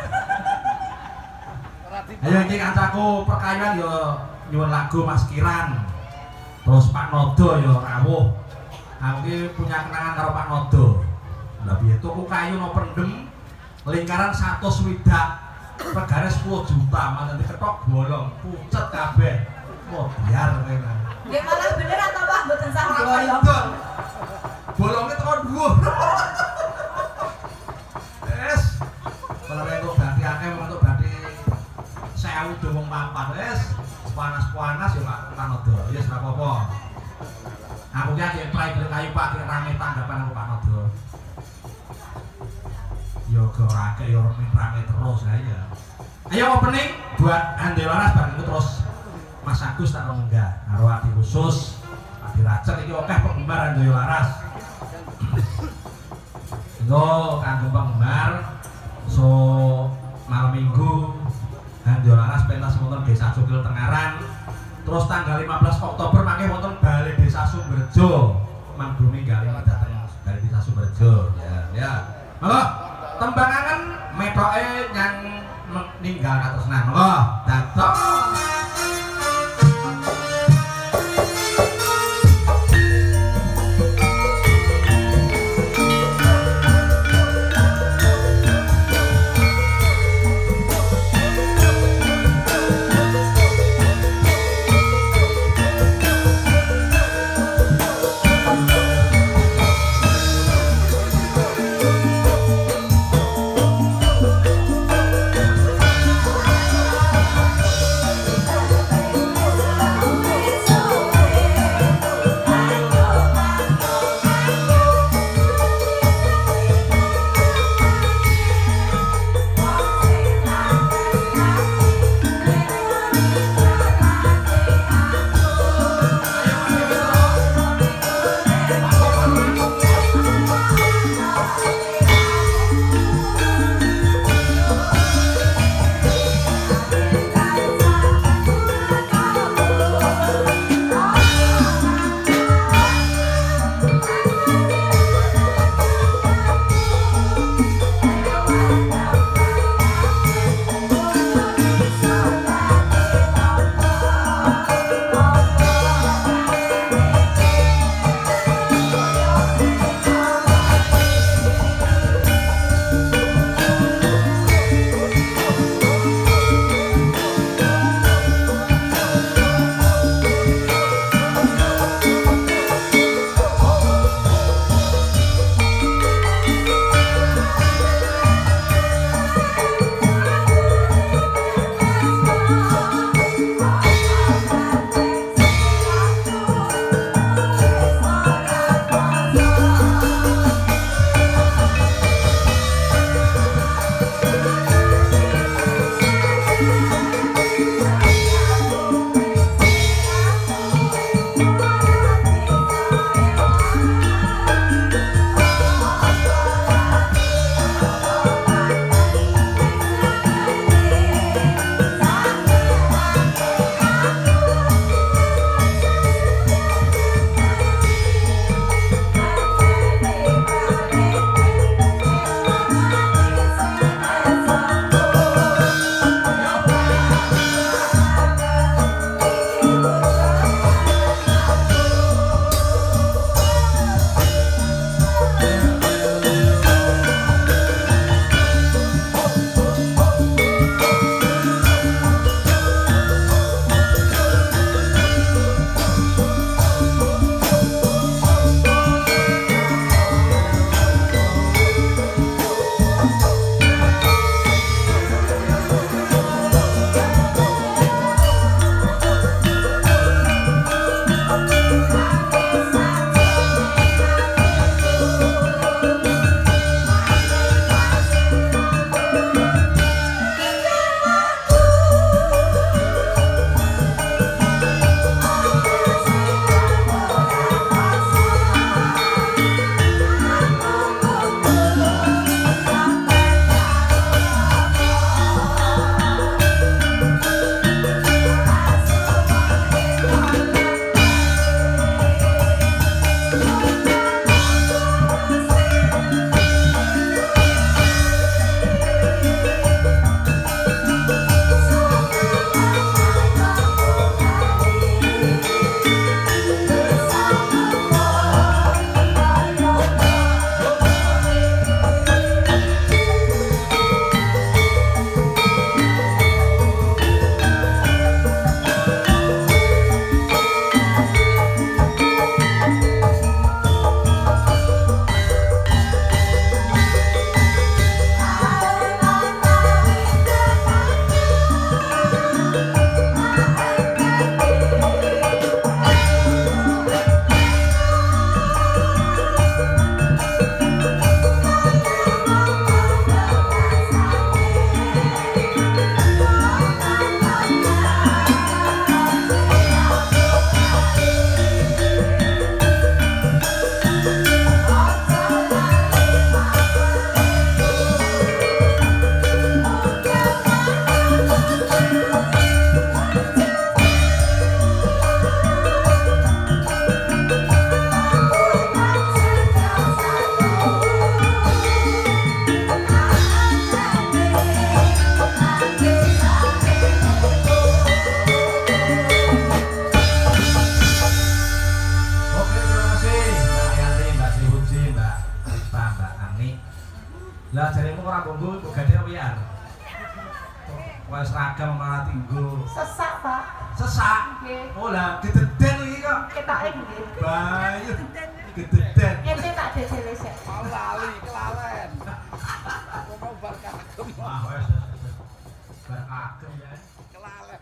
Ayo iki kancaku perkayuan yo nyuwun lagu Mas Kiran. Terus Pak Nodo yo rawuh. Aku iki punya kenangan karo Pak Nodo. Lah piye tuku kayu no pendem lingkaran 100 swidak regane 10 juta mantan diketok bolong pucet kabeh. Wah, biar kene. Nggih malah bener atau Pak mboten sah bolong? Bolongnya teko dhuwur. Wes. Kalau entuk ganti akeh entuk ganti 1000 domong papat wes. Panas-panas ya Pak Nodo. Ya ora apa-apa. Aku ki ade prai kayu Pak rame tanggapan aku Pak Nodo. Yo ora akeh yo rame terus aja. Ayo opening buat Ande Laras bareng itu terus Mas Agus tak menggah karo ati khusus ati racet iki akeh penggemar Ande Laras. Yo kanggo penggemar so malam Minggu Ande Laras pentas wonten Desa Cukil Tengaran. Terus tanggal 15 Oktober mangke wonten Balai Desa Sumberjo. Mang Bumi gali dateng Balai Desa Sumberjo. Ya. Monggo tembangan metoke yang ninggal katresnan. Monggo dados Bu, gade liar. Wah seragam malah tinggu. Sesak, Pak. Sesak. Nggih. Oh lah, gededen iki kok. Ketoke nggih. Bayu. Gededen. Ente tak dejele sik. Lali kelalen. Mau bar kagem. Wah, wes. Bar kagem ya. Kelalen.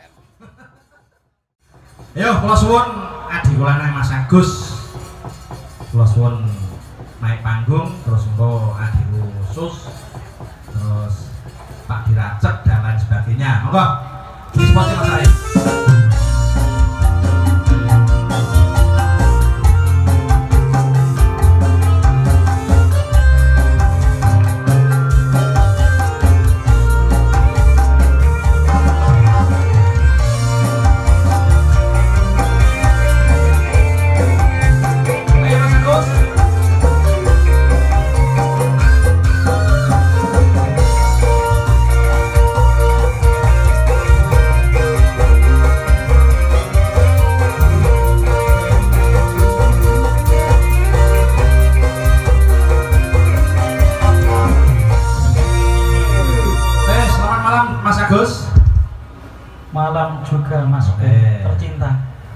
Yo, kula suwun adi kula nang Mas Agus. Kula suwun naik panggung terus engko adi khusus. Terus Pak Diracek dan lain sebagainya. Monggo. Spotnya Mas Arif. Agus malam juga Mas tercinta.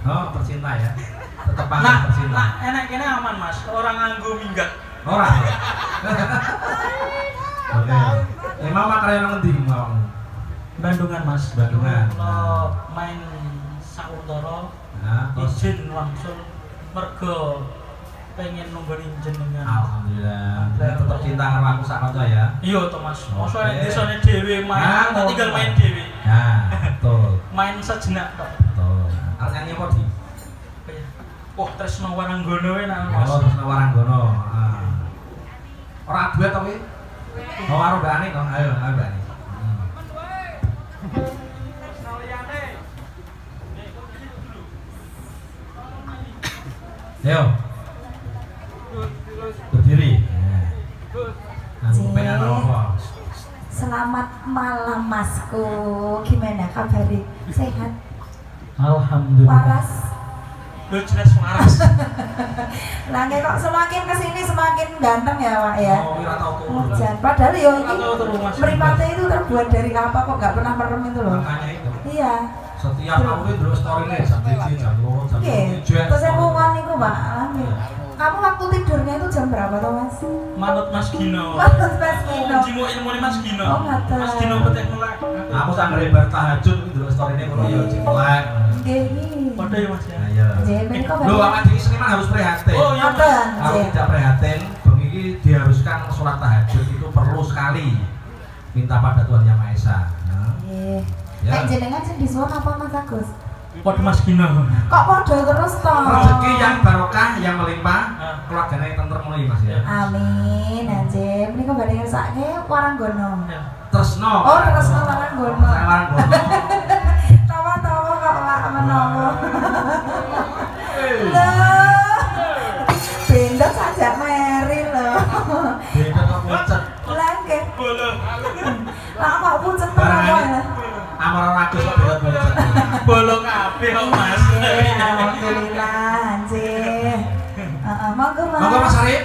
Oh tercinta ya, tetap Nah, tercinta. nah enak ini aman Mas, orang nganggo minggat. Orang. Oke. Emang makarnya nang endi mau? Bandungan Mas. Bandungan. Kalau main sautara, Nah, izin langsung mergo pengen nungguin jenengan. Alhamdulillah. Tetap cinta karo aku sak kanca ya. Iya toh Mas. Mosok Oke. desane dhewe main, Nah, tak tinggal ngono. main dhewe. Nah, betul. Main sejenak tok. Betul. Artinya apa di? Wah, tresno waranggono wae nang Mas. Oh, terus Waranggono. Ora duet to kuwi? Oh, karo Mbak Ani kok. Ayo, Mbak Ani. Ayo. Berdiri. Aku pengen apa? Selamat malam Masku. Gimana kabarnya? Sehat? Alhamdulillah. Waras? Lu jelas waras. Lah kok semakin kesini semakin ganteng ya Pak ya. Oh, ora tau turun. Hujan. Padahal ya ini Ora tau turun, Mas. mripate itu terbuat dari apa kok nggak pernah merem itu loh. Makanya itu. Iya. Setiap aku itu dulu story-nya jam 1, jam 2, jam 3, Oke. Terus aku ngomong niku Pak. Kamu waktu tidurnya itu jam berapa toh Mas? Manut Mas Gino. Manut Mas Gino. Jimu ilmune Mas Gino. Oh, ngaten. Mas Gino petek melek. Aku sang ngrebar tahajud itu dulu story-nya kono ya ciplek. Nggih iki. Padha ya Mas ya. Nah, iya. Nggih, menika Lho, awak dhewe seniman harus prihatin. Oh, iya, Mas. Ngoten. Kalau Nggih. tidak prihatin, bengi iki diharuskan sholat tahajud itu perlu sekali minta pada Tuhan Yang Maha Esa. Nah, Nggih. Ya. Nek jenengan sing disuwun apa Mas Agus? Padha Mas Gino. Kok padha terus toh? rezeki yang barokah, yang melimpah, Ah. keluarganya yang tentrem mulai Mas ya. Amin, anjir. Menika badhe ngersake Waranggono. Ya. Tresno. Oh, Tresno Waranggono. Saya Waranggono. Tawa-tawa kok lak menawa. Lah. Bendot sajak meri lho. Beda kok pucet. Lah nggih. Boleh. Lah kok pucet apa ya? Amar rakus kok beda pucet. Bolong kabeh kok Mas. Nggih, alhamdulillah anjir. Heeh, monggo Mas. Monggo Mas Arif.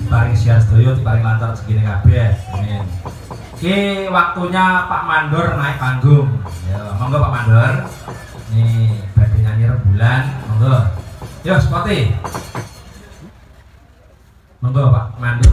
diparing siar sedaya, diparing lancar segini kabeh. Amin. Iki waktunya Pak Mandor naik panggung. Ya, monggo Pak Mandor. Nih, badhe nyanyi rembulan, monggo. Yo, Spoti. Monggo Pak Mandor.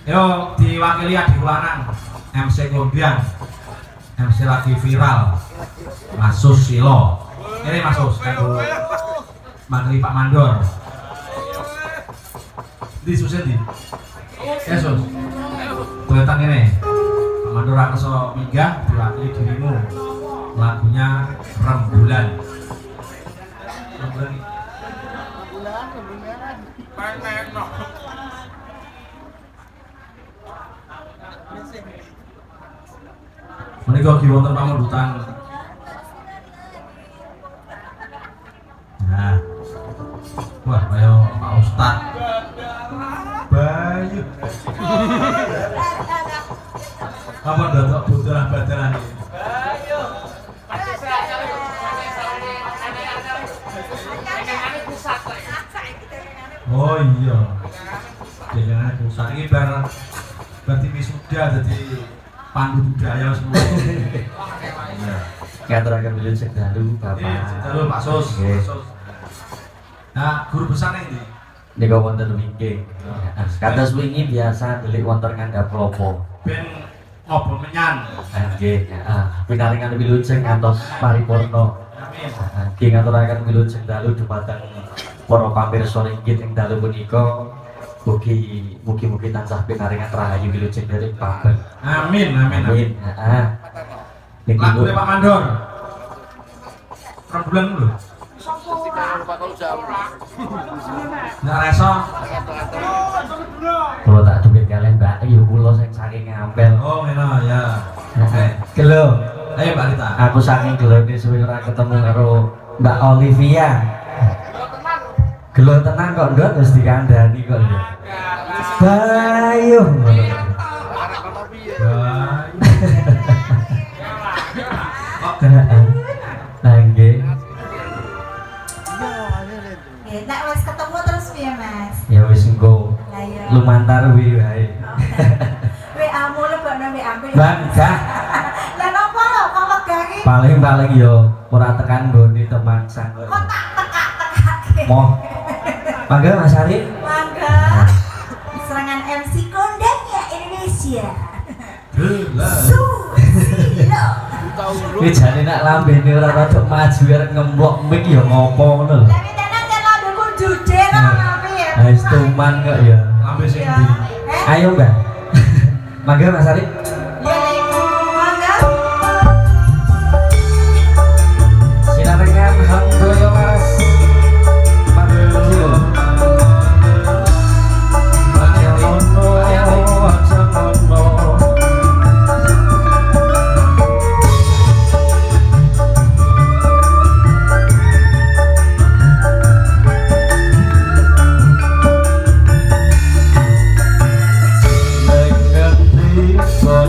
Yo diwakili adik lanang MC Gondian, MC lagi viral, Mas Susilo. Ini Mas Sus, kanggo mantri Pak Mandor. Di Susin di. Ya Sus. Tulisan ini. Pak Mandor Rakeso Minggah diwakili dirimu. Lagunya Rembulan. Rembulan. Menika ki wonten pamundutan. Nah. Wah, kaya Pak Ustad. Bayu. Apa dadak budalah-badalan iki? Bayu. Oh iya. Jangan pusat iki berarti wisuda dadi pandu budaya semua. Ngaturaken wilujeng sedalu Bapak. Sedalu Pak Sus. Nah, guru besar ndi? Nika wonten wingking. Kados wingi biasa delik wonten ngandhap klopo. Ben ngobrol menyan. Nggih, heeh. Pinaringan wilujeng ngantos paripurna. Amin. Nggih ngaturaken wilujeng dalu dumateng para pamirsa inggih ing dalu punika. Mugi-mugi tansah pinaringan rahayu wilujeng dari Bapak. Amin, amin, amin. Heeh. Lagu Pak Mandor. Rembulan lho. Nggak reso. Kalau tak duit kalian Mbak, ya kula sing saking ngampel. Oh, ngene ya. Oke. Gelo. Ayo Mbak Rita. Aku saking gelone suwe ora ketemu karo Mbak Olivia. Gelo tenan kok ndot wis dikandani kok ya. Bayu. Nah, nggih. Nek wis ketemu terus piye, Mas? Ya wis engko. Lah iya. Lumantar wi wae. WA-mu lebokno WA-ku. Bangga. Lah napa lho kok wegangi? Paling yo ora tekan nggone teman sang. Kok tak tekak-tekake. Moh. Mangga Mas Ari. Mangga. Serangan MC kondang ya Indonesia. Susilo. Kuwi jane nak lambene ora rada maju arep ngemplok mic ya ngopo ngono lho. Tapi tenan kan lambeku jude kok piye? Ha wis tuman kok ya. Lambe sing ndi? Ayo Mbak. Mangga Mas Ari. Mangga. Sinarengan hanggoyo Mas. Panggil. Boy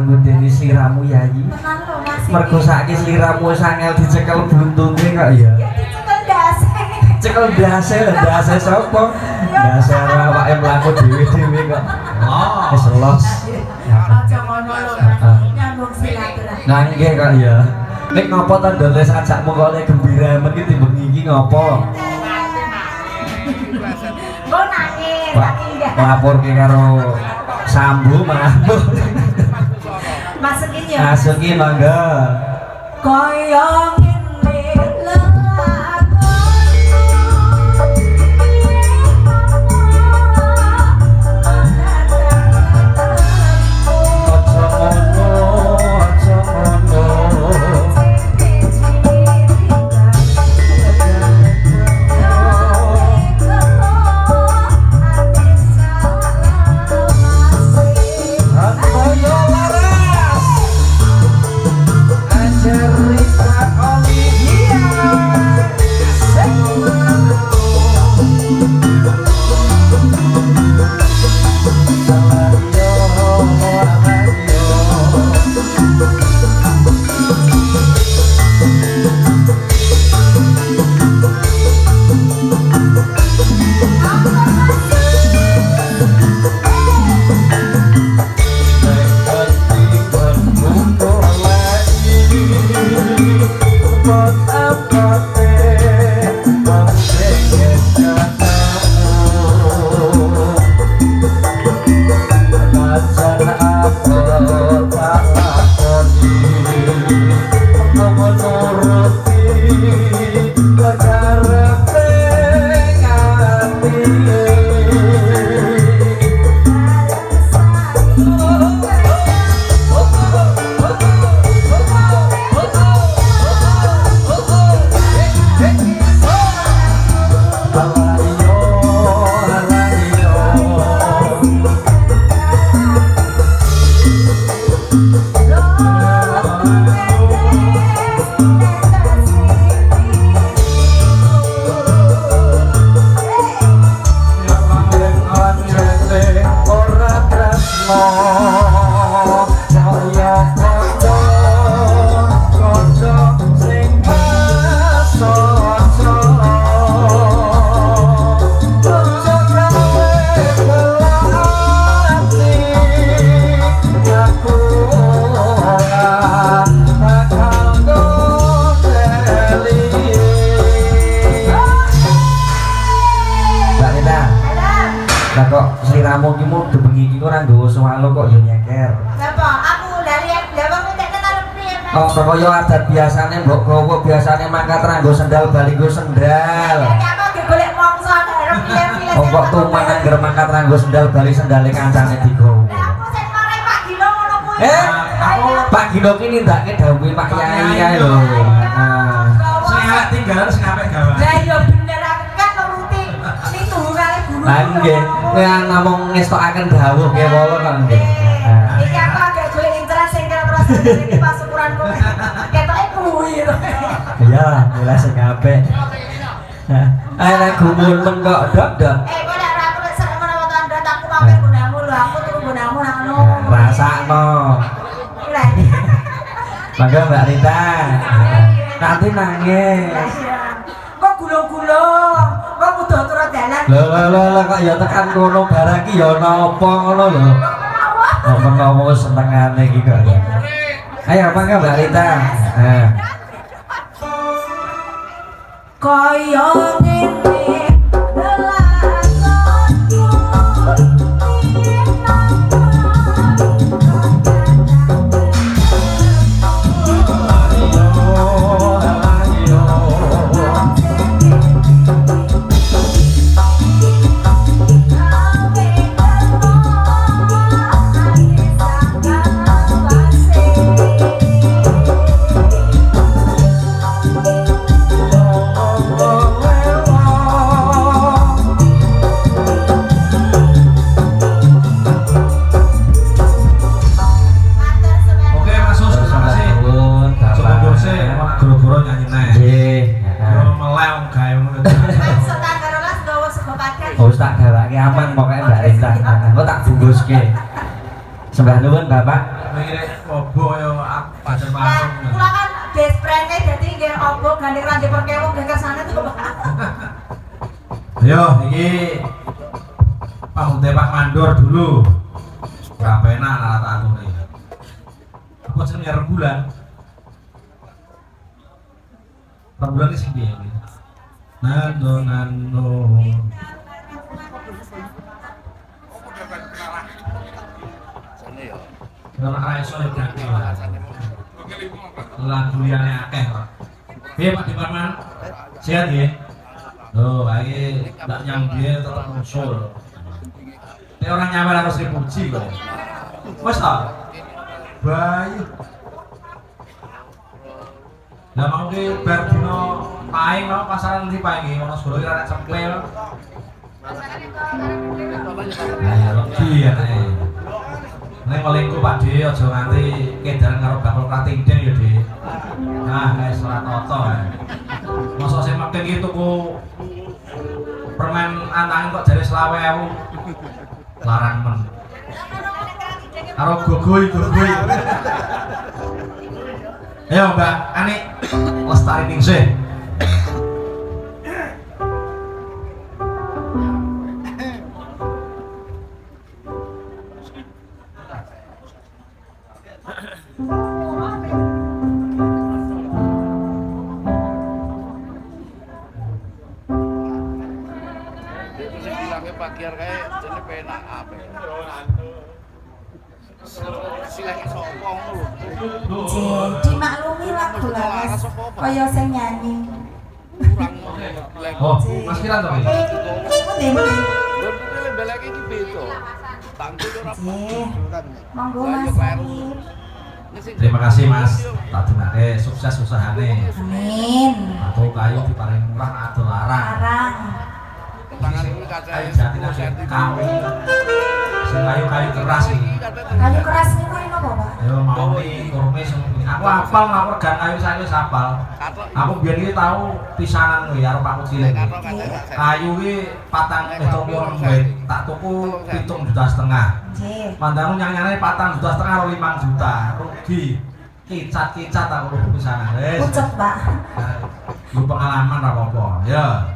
nggudeni sliramu Yayi. Tenan lho Mas. Mergo saiki sliramu wis angel dicekel buntunge kok ya. Ya dicekel dase. Cekel dase lho, dase sapa? Dase awake mlaku dhewe-dhewe kok. Oh. Wis los. Aja ngono lho Mas. Nyambung silaturahmi. Nah nggih kok ya. Nek ngopo ta ndoles ajakmu kok nek gembira men iki timbang iki ngopo? Kok nangis, Pak, nangis. laporke karo Sambu mabuk. Masukin ya. Masuki mangga. Kaya ngene lelakon. Sliramu ki mung bengi iki ora nggawa swalo kok ya nyeker. Napa? Aku dari lawang nek kenal piye, Mas? Oh, kaya adat biasane mbok gawa biasane mangkat ra nggo sendal bali nggo sendal. Ya aku ge golek mongso nek piye-piye. Oh, kok tuman angger mangkat ra nggo sendal bali sendale kancane digawa. Aku sing mare Pak Gilo ngono kuwi. Pak Gilo ki nindakake dawuhe Pak Yai kae lho. Nah, Sing elek tinggalan sing apik gawe. Lah ya bener aku kan nuruti niku kali guru. lah nggih, kowe ngomong ngestokaken dawuh kewala kok nggih. Iki aku agak golek interest sing kira-kira iki pas ukuranku. Ketoke kuwi lho. Iya, mulai sing apik. Ayo nek gumun kok dok. Kok nek ora aku serem menawa tanda aku mampir gunamu lho, aku turu gunamu nang ngono. Rasakno. Lah. Mangga Mbak Rita. Nanti nangis. Kok gulung-gulung, kok kudu turun dalan. Lho kok ya tekan kono barang iki ya napa ngono lho. Kok menawa senengane iki kok. Ayo mangga Mbak Rita. Nah. Kaya ngene lelakonku tak gawake aman pokoknya Mbak Rita. Engko tak bungkuske. Sembah nuwun Bapak. ganti ranjang perkewong gak kesana tuh Pak. Ayo, iki pamute Pak Mandor dulu. Ora penak alat anune. Apa jenenge rembulan? Rembulan iki sing piye? Nano nano. Sini ya. Ora ra iso ganti. Lagu liyane akeh kok. Piye Pak Departemen? Sehat nggih? Loh, iki ndak nyang dia tetep muncul. Nek orang nyamar harus dipuji kok. Wes ta? Bayu. Lah mau ki bar dino paing mau pasaran ndi paing iki ono segoro ora cempel. Ayo lebih ya nek. Nek melingku Pak De aja nganti kedaran karo bakul kratingdeng ya De. Nah, wis ora toto. Mosok sing meking iki tuku permen antangin kok jare 20.000. Larang men. Karo gogoy. Ayo Mbak Ani lestari ningsih. Pakiar kayak jadi penak apa? Silah sopong lu. Dimaklumi lagu lawas kaya sing nyanyi. Kurang Oh, Mas Kiran to iki? Ngendi ngendi? Lho belek iki beda. Tangku ora Monggo Mas Arif. Terima kasih Mas. Tak denake sukses usahane. Amin. Aku kayu diparing murah ado larang. Larang. tangan iki kaca Kayu jati nasi kawi. Sing kayu keras iki. Kayu keras niku napa, Pak? Yo mau iki kurme sing aku apal ngawur gan kayu saya wis apal. Aku biyen iki tau pisanan kuwi karo Pak Cilik. Kayu iki 4 tak tuku 7,5 juta. Nggih. Mandangu nyanyane 4,5 juta karo 5 juta. Rugi. Kicat aku pisanan. Wis. Pucet, Pak. Lu pengalaman apa-apa. Ya.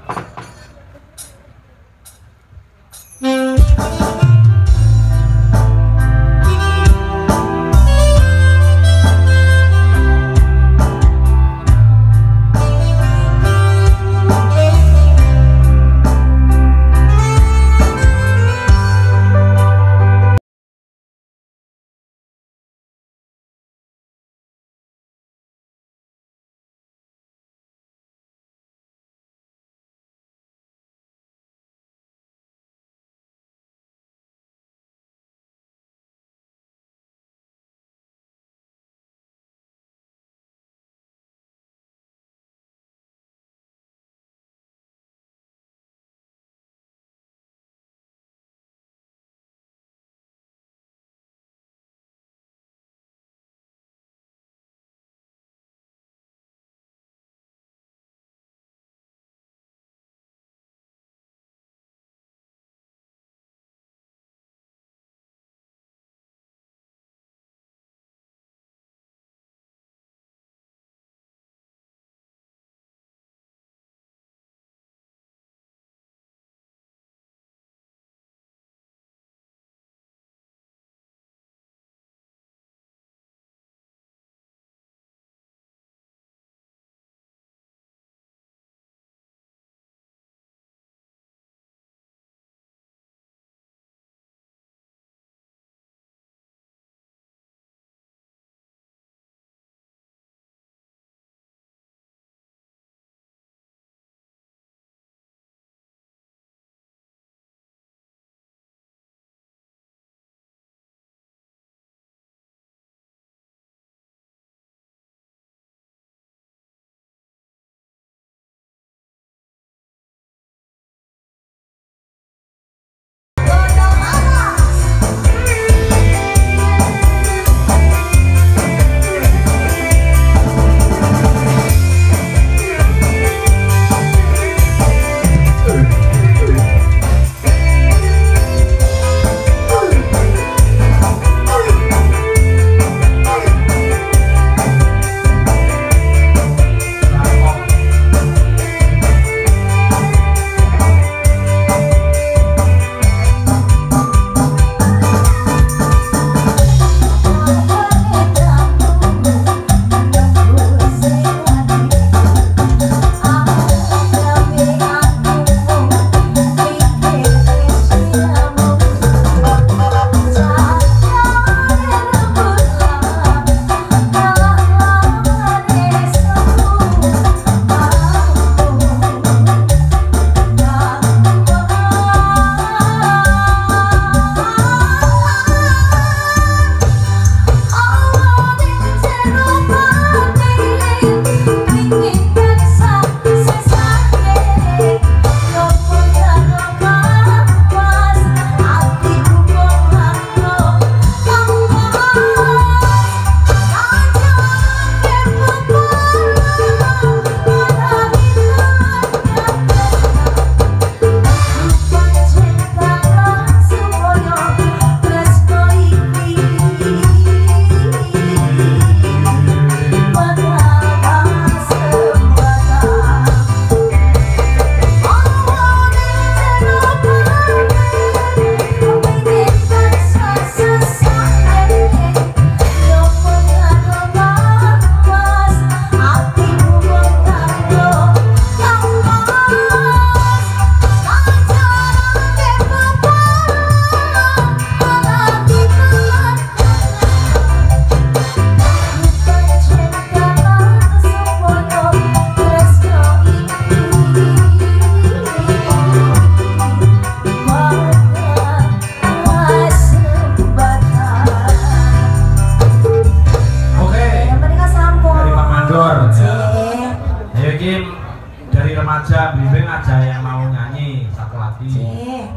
Nggih.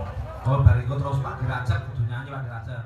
Oh bariku terus Pak Dirajat kudu nyanyi Pak Dirajat.